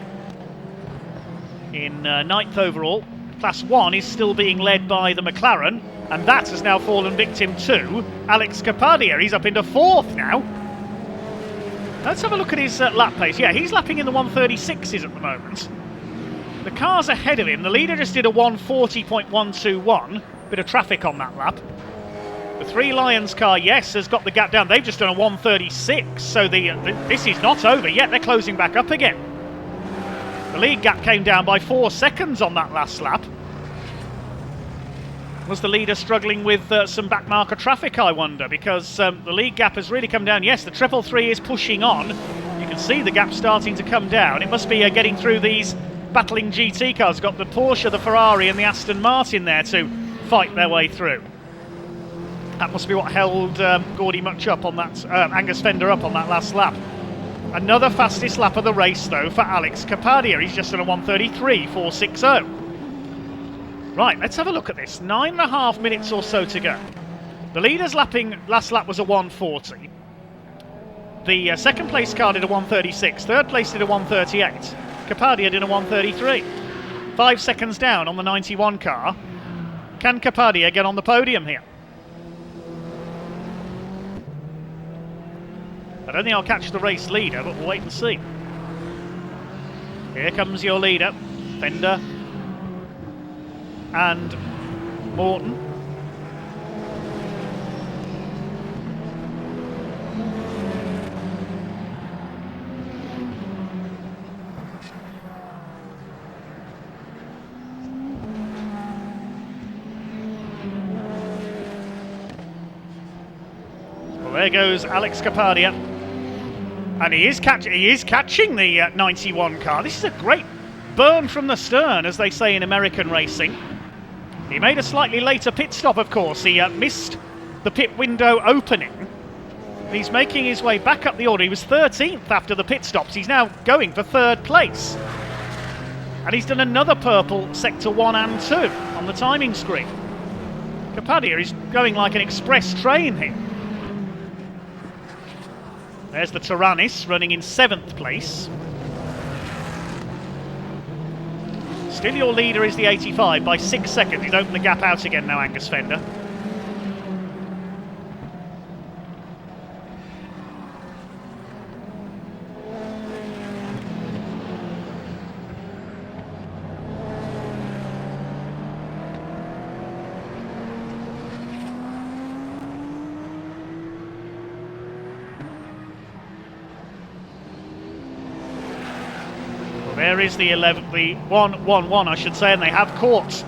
in 9th overall. Class 1 is still being led by the McLaren, and that has now fallen victim to Alex Capadia. He's up into 4th now. Let's have a look at his lap pace. Yeah, he's lapping in the 136s at the moment. The car's ahead of him. The leader just did a 140.121. Bit of traffic on that lap. The Three Lions car, yes, has got the gap down. They've just done a 136, so this is not over yet. They're closing back up again. The lead gap came down by 4 seconds on that last lap. Was the leader struggling with some backmarker traffic, I wonder? Because the lead gap has really come down. Yes, the 333 is pushing on. You can see the gap starting to come down. It must be getting through these battling GT cars. Got the Porsche, the Ferrari and the Aston Martin there to fight their way through. That must be what held Gordy Much up on that, Angus Fender up on that last lap. Another fastest lap of the race, though, for Alex Capadia. He's just on a 133.460. Right, let's have a look at this. 9.5 minutes or so to go. The leader's last lap was a 140. The second place car did a 136. Third place did a 138. Capadia did a 133. 5 seconds down on the 91 car. Can Capadia get on the podium here? I don't think I'll catch the race leader, but we'll wait and see. Here comes your leader, Fender and Morton. Well, there goes Alex Capadia. And he is catching the 91 car. This is a great burn from the stern, as they say in American racing. He made a slightly later pit stop, of course. He missed the pit window opening. He's making his way back up the order. He was 13th after the pit stops. He's now going for third place. And he's done another purple sector 1 and 2 on the timing screen. Kapadia is going like an express train here. There's the Taranis running in 7th place. Still your leader is the 85 by 6 seconds. He's opened the gap out again now, Angus Fender. There is the 1-1-1, I should say, and they have caught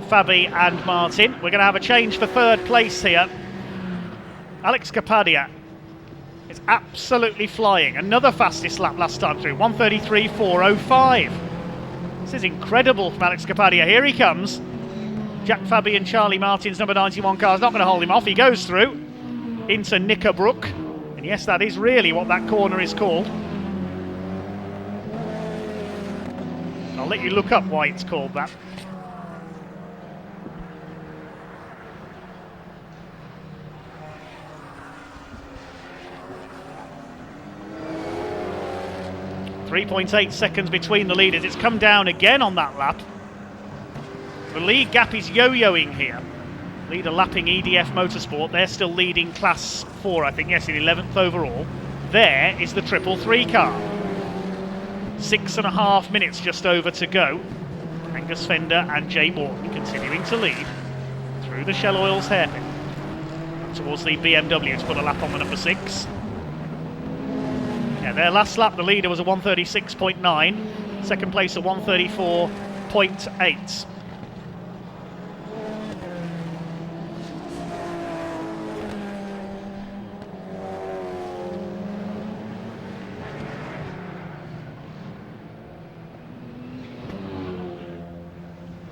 Fabi and Martin. We're going to have a change for 3rd place here. Alex Kapadia is absolutely flying. Another fastest lap last time through, 1:33.405. This is incredible from Alex Kapadia. Here he comes. Jack Fabi and Charlie Martin's number 91 car is not going to hold him off. He goes through into Knickerbrook. And yes, that is really what that corner is called. I'll let you look up why it's called that. .8 seconds between the leaders. It's come down again on that lap. The lead gap is yo-yoing here. Leader lapping EDF Motorsport. They're still leading Class 4, I think. Yes, in 11th overall. There is the 333 car. 6.5 minutes just over to go. Angus Fender and Jay Morton continuing to lead through the Shell Oils hairpin towards the BMW to put a lap on the number 6. Yeah, their last lap, the leader was a 1:36.9, second place a 1:34.8.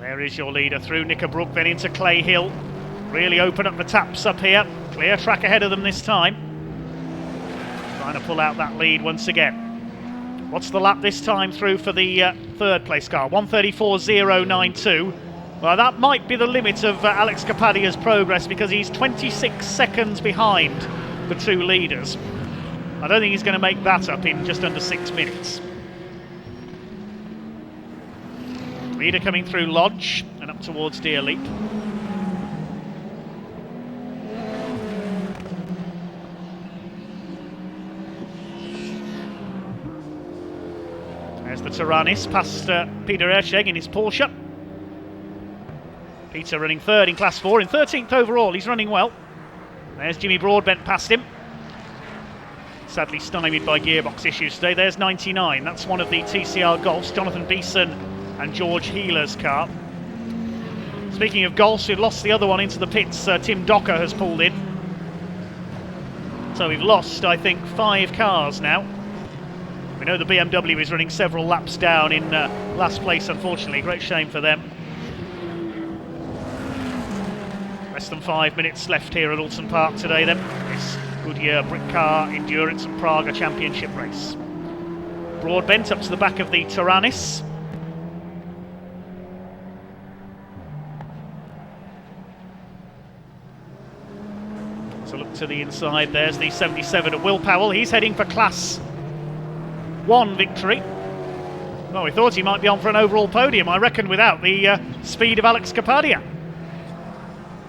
There is your leader through Knickerbrook, then into Clay Hill. Really open up the taps up here. Clear track ahead of them this time. Trying to pull out that lead once again. What's the lap this time through for the 3rd place car? 1:34.092. Well, that might be the limit of Alex Kapadia's progress because he's 26 seconds behind the 2 leaders. I don't think he's going to make that up in just under 6 minutes. Leader coming through Lodge and up towards Deer Leap. There's the Taranis past Peter Ercheg in his Porsche. Peter running 3rd in Class 4, in 13th overall. He's running well. There's Jimmy Broadbent past him. Sadly stymied by gearbox issues today. There's 99. That's one of the TCR Golfs. Jonathan Beeson and George Healer's car. Speaking of Golfs, we've lost the other one into the pits. Tim Docker has pulled in. So we've lost, I think, 5 cars now. We know the BMW is running several laps down in last place, unfortunately. Great shame for them. Less than 5 minutes left here at Oulton Park today then. This Goodyear Britcar Endurance and Praga Championship race. Broadbent up to the back of the Taranis. So look to the inside, there's the 77 of Will Powell. He's heading for Class 1 victory. Well, we thought he might be on for an overall podium, I reckon, without the speed of Alex Kapadia.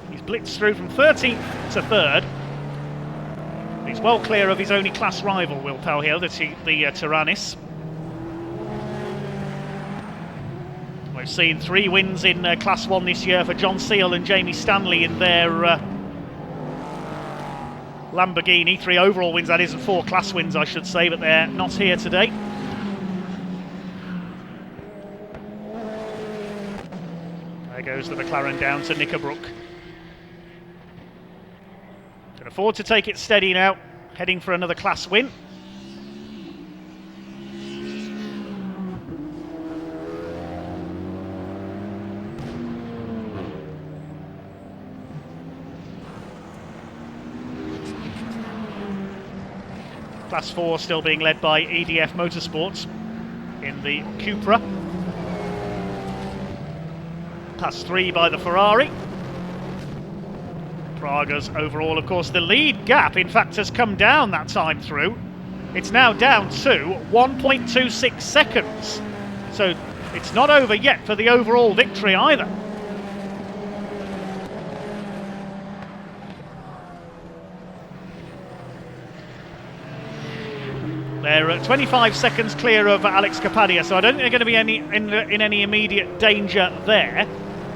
He's blitzed through from 13th to 3rd. He's well clear of his only class rival, Will Powell here, the Taranis. We've seen 3 wins in Class 1 this year for John Seal and Jamie Stanley in their Lamborghini. 3 overall wins, that is, and 4 class wins, I should say, but they're not here today. There goes the McLaren down to Knickerbrook. Can afford to take it steady now, heading for another class win. Class 4 still being led by EDF Motorsports in the Cupra. Past 3 by the Ferrari. Praga's overall, of course, the lead gap, in fact, has come down that time through. It's now down to 1.26 seconds. So it's not over yet for the overall victory either. They're 25 seconds clear of Alex Kapadia, so I don't think they're going to be in any immediate danger there.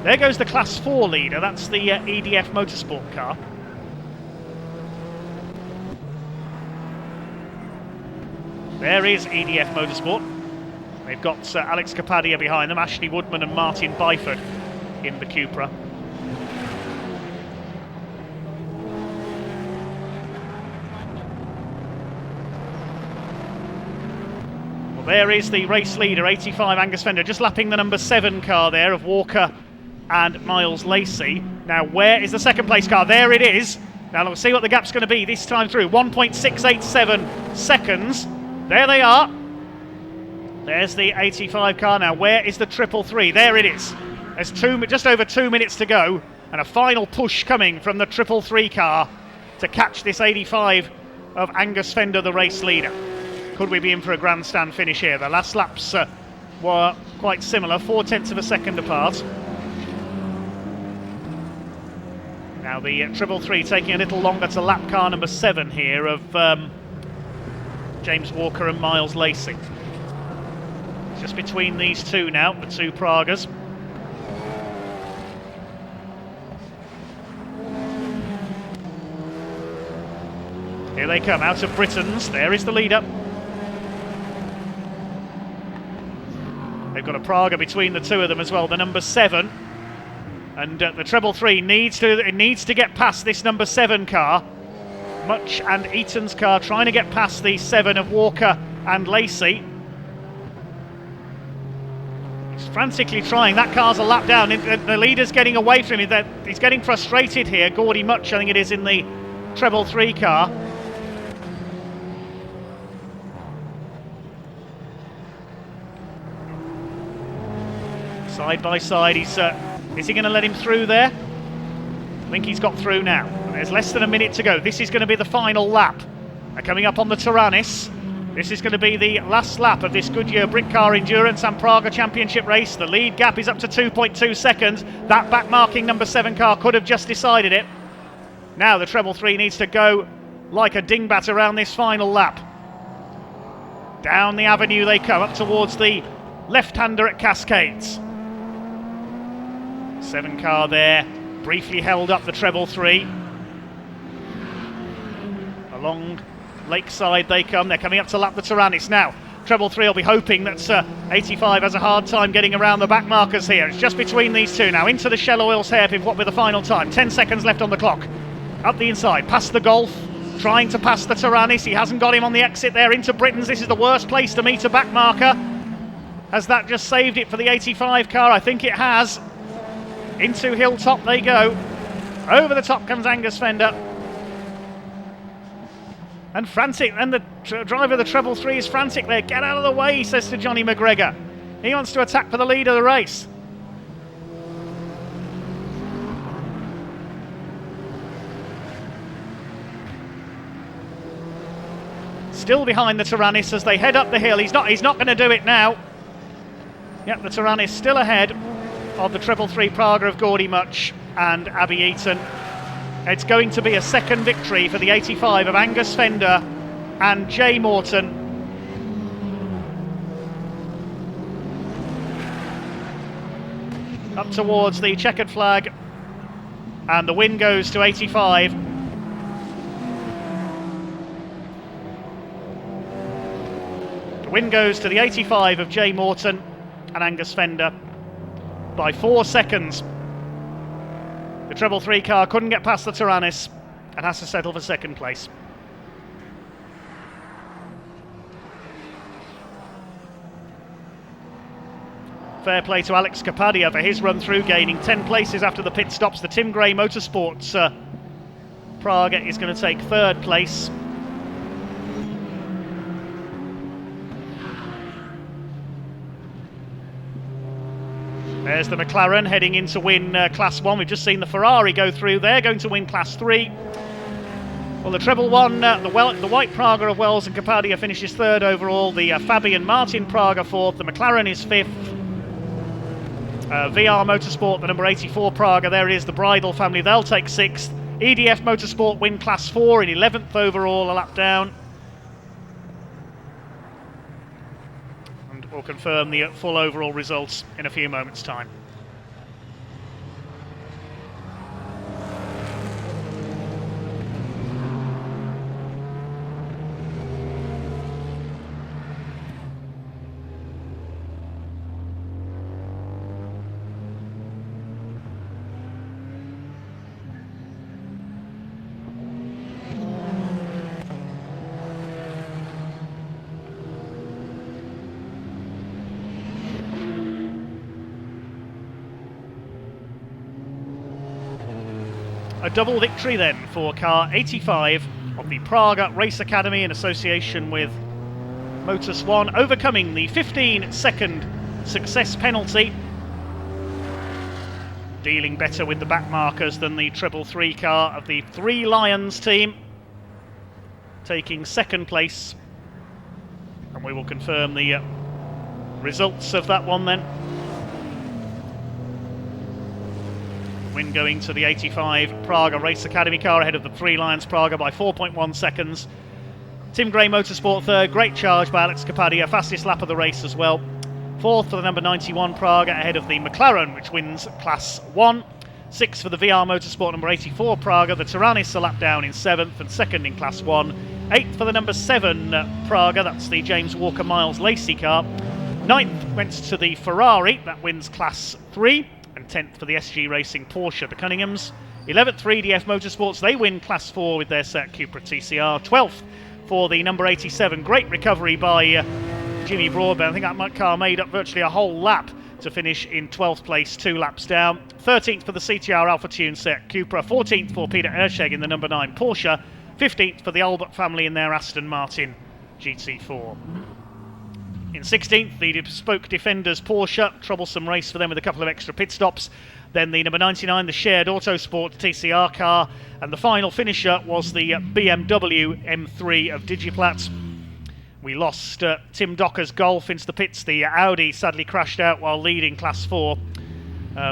There goes the Class 4 leader, that's the EDF Motorsport car. There is EDF Motorsport. They've got Alex Kapadia behind them, Ashley Woodman and Martin Byford in the Cupra. Well, there is the race leader, 85 Angus Fender, just lapping the number 7 car there of Walker and Miles Lacey. Now, where is the second place car? There it is. Now, let's see what the gap's going to be this time through. 1.687 seconds. There they are. There's the 85 car. Now, where is the 333? There it is. There's just over 2 minutes to go, and a final push coming from the 333 car to catch this 85 of Angus Fender, the race leader. Could we be in for a grandstand finish here? The last laps were quite similar, 0.4 of a second apart. Now the 333 taking a little longer to lap car number 7 here of James Walker and Miles Lacey. Just between these two now, the two Pragas. Here they come out of Britain's. There is the leader. They've got a Praga between the two of them as well, the number 7. And the 333 needs to get past this number 7 car. Much and Eaton's car trying to get past the 7 of Walker and Lacey. He's frantically trying. That car's a lap down. The leader's getting away from him. He's getting frustrated here. Gordy Much, I think it is, in the 333 car. Side by side, is he going to let him through there? I think he's got through now. There's less than a minute to go. This is going to be the final lap. They're coming up on the Tyrannus. This is going to be the last lap of this Goodyear Britcar Endurance and Praga Championship race. The lead gap is up to 2.2 seconds. That back-marking number 7 car could have just decided it. Now the 333 needs to go like a dingbat around this final lap. Down the avenue they come, up towards the left-hander at Cascades. 7 car there, briefly held up the 333. Along Lakeside they come, they're coming up to lap the Tyrannus now. 333 will be hoping that 85 has a hard time getting around the back markers here. It's just between these two now, into the Shell Oils hairpin. What with the final time? 10 seconds left on the clock. Up the inside, past the Golf, trying to pass the Tyrannus. He hasn't got him on the exit there into Britain's. This is the worst place to meet a back marker. Has that just saved it for the 85 car? I think it has. Into Hilltop they go. Over the top comes Angus Fender. And frantic, and the driver of the 333 is frantic there. Get out of the way, he says to Johnny McGregor. He wants to attack for the lead of the race. Still behind the Tyrannus as they head up the hill. He's not going to do it now. Yep, the Tyrannus still ahead of the 333 Praga of Gordy Much and Abby Eaton. It's going to be a second victory for the 85 of Angus Fender and Jay Morton. Up towards the checkered flag, and the win goes to 85. The win goes to the 85 of Jay Morton and Angus Fender by 4 seconds. The 333 car couldn't get past the Tyrannus and has to settle for second place. Fair play to Alex Kapadia for his run through, gaining 10 places after the pit stops. The Tim Gray Motorsports Praga is going to take third place. There's the McLaren heading in to win Class 1. We've just seen the Ferrari go through there, going to win Class 3. Well, the treble one, the White Praga of Wells and Capadia finishes third overall. The Fabian Martin Praga fourth. The McLaren is fifth. VR Motorsport, the number 84 Praga, there it is, the Bridal family, they'll take sixth. EDF Motorsport win Class 4 in 11th overall, a lap down. And we'll confirm the full overall results in a few moments' time. A double victory then for car 85 of the Praga Race Academy in association with Motus One, overcoming the 15-second success penalty, dealing better with the back markers than the treble 3 car of the Three Lions team, taking second place. And we will confirm the results of that one then. Win going to the 85 Praga Race Academy car ahead of the Three Lions Praga by 4.1 seconds. Tim Gray Motorsport third, great charge by Alex Capadia, fastest lap of the race as well. Fourth for the number 91 Praga ahead of the McLaren, which wins Class 1. Sixth for the VR Motorsport number 84 Praga, the Tyrannus a lap down in seventh and second in Class 1. Eighth for the number 7 Praga, that's the James Walker Miles Lacey car. Ninth went to the Ferrari, that wins Class 3. And 10th for the SG Racing Porsche, the Cunninghams. 11th for EDF Motorsports, they win Class 4 with their Seat Cupra TCR. 12th for the number 87, great recovery by Jimmy Broadbent. I think that car made up virtually a whole lap to finish in 12th place, 2 laps down. 13th for the CTR Alpha Tune Seat Cupra. 14th for Peter Erscheg in the number 9 Porsche. 15th for the Albert family in their Aston Martin GT4. In 16th, the Bespoke Defenders Porsche, troublesome race for them with a couple of extra pit stops. Then the number 99, the Shared Autosport TCR car. And the final finisher was the BMW M3 of Digiplat. We lost Tim Docker's Golf into the pits. The Audi sadly crashed out while leading Class 4.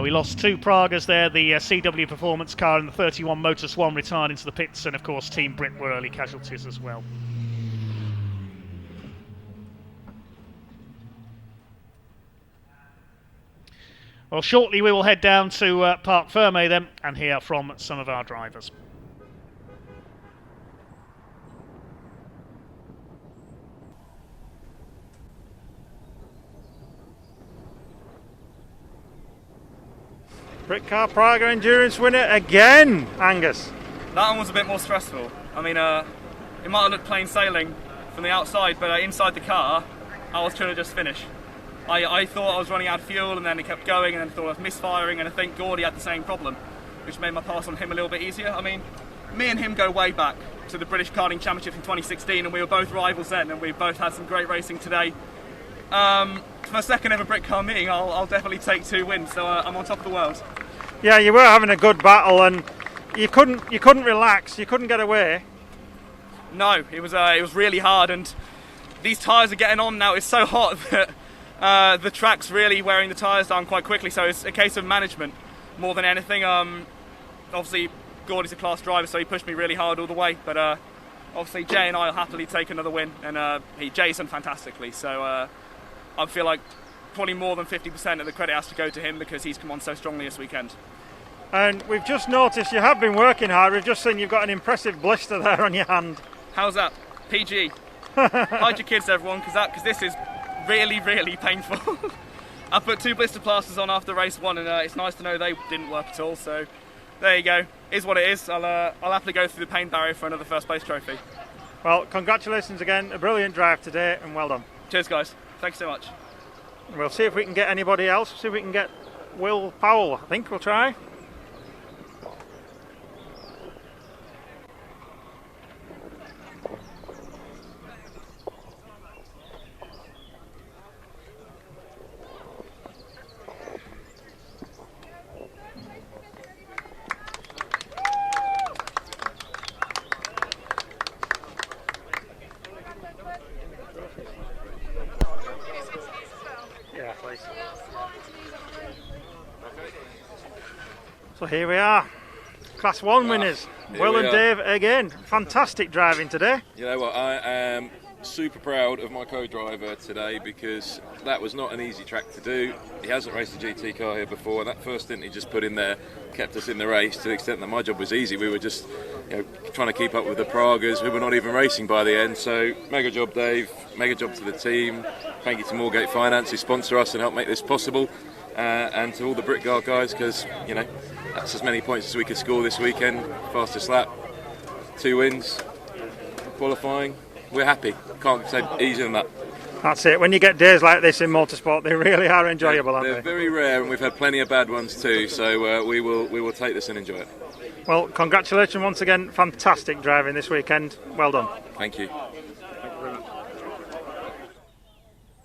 We lost 2 Pragas there. The CW Performance car and the 31 Motus One retired into the pits. And of course, Team Brit were early casualties as well. Well, shortly we will head down to Parc Fermé then and hear from some of our drivers. Britcar Praga Endurance winner again, Angus. That one was a bit more stressful. I mean, it might have looked plain sailing from the outside, but inside the car, I was trying to just finish. I thought I was running out of fuel, and then it kept going, and then I thought I was misfiring, and I think Gordy had the same problem, which made my pass on him a little bit easier. I mean, me and him go way back to the British Karting Championship in 2016, and we were both rivals then, and we both had some great racing today. For a second ever Britcar meeting, I'll definitely take 2 wins, so I'm on top of the world. Yeah, you were having a good battle, and you couldn't relax, you couldn't get away. No, it was really hard, and these tyres are getting on now. It's so hot that the track's really wearing the tyres down quite quickly, so it's a case of management more than anything. Obviously, Gordy's a class driver, so he pushed me really hard all the way, but obviously Jay and I will happily take another win, and Jay's done fantastically, so I feel like probably more than 50% of the credit has to go to him because he's come on so strongly this weekend. And we've just noticed you have been working hard. We've just seen you've got an impressive blister there on your hand. How's that? PG. Hide your kids, everyone, because this is really, really painful. I put 2 blister plasters on after race 1, and it's nice to know they didn't work at all. So there you go. Is what it is. I'll happily go through the pain barrier for another first place trophy. Well, congratulations again. A brilliant drive today, and well done. Cheers, guys. Thanks so much. We'll see if we can get anybody else. See if we can get Will Powell. I think we'll try. please. So here we are, Class 1 winners. Will and Dave again. Fantastic driving today. You know what, I am super proud of my co-driver today because that was not an easy track to do. He hasn't raced a GT car here before, and that first stint he just put in there kept us in the race to the extent that my job was easy. We were just trying to keep up with the Pragas who were not even racing by the end. So mega job Dave, mega job to the team. Thank you to Moorgate Finance who sponsor us and help make this possible, and to all the Britcar guys, because that's as many points as we could score this weekend. Fastest lap, 2 wins, qualifying. We're happy. Can't say easier than that. That's it. When you get days like this in motorsport, they really are enjoyable, aren't they? They're very rare, and we've had plenty of bad ones too. So we will take this and enjoy it. Well, congratulations once again. Fantastic driving this weekend. Well done. Thank you.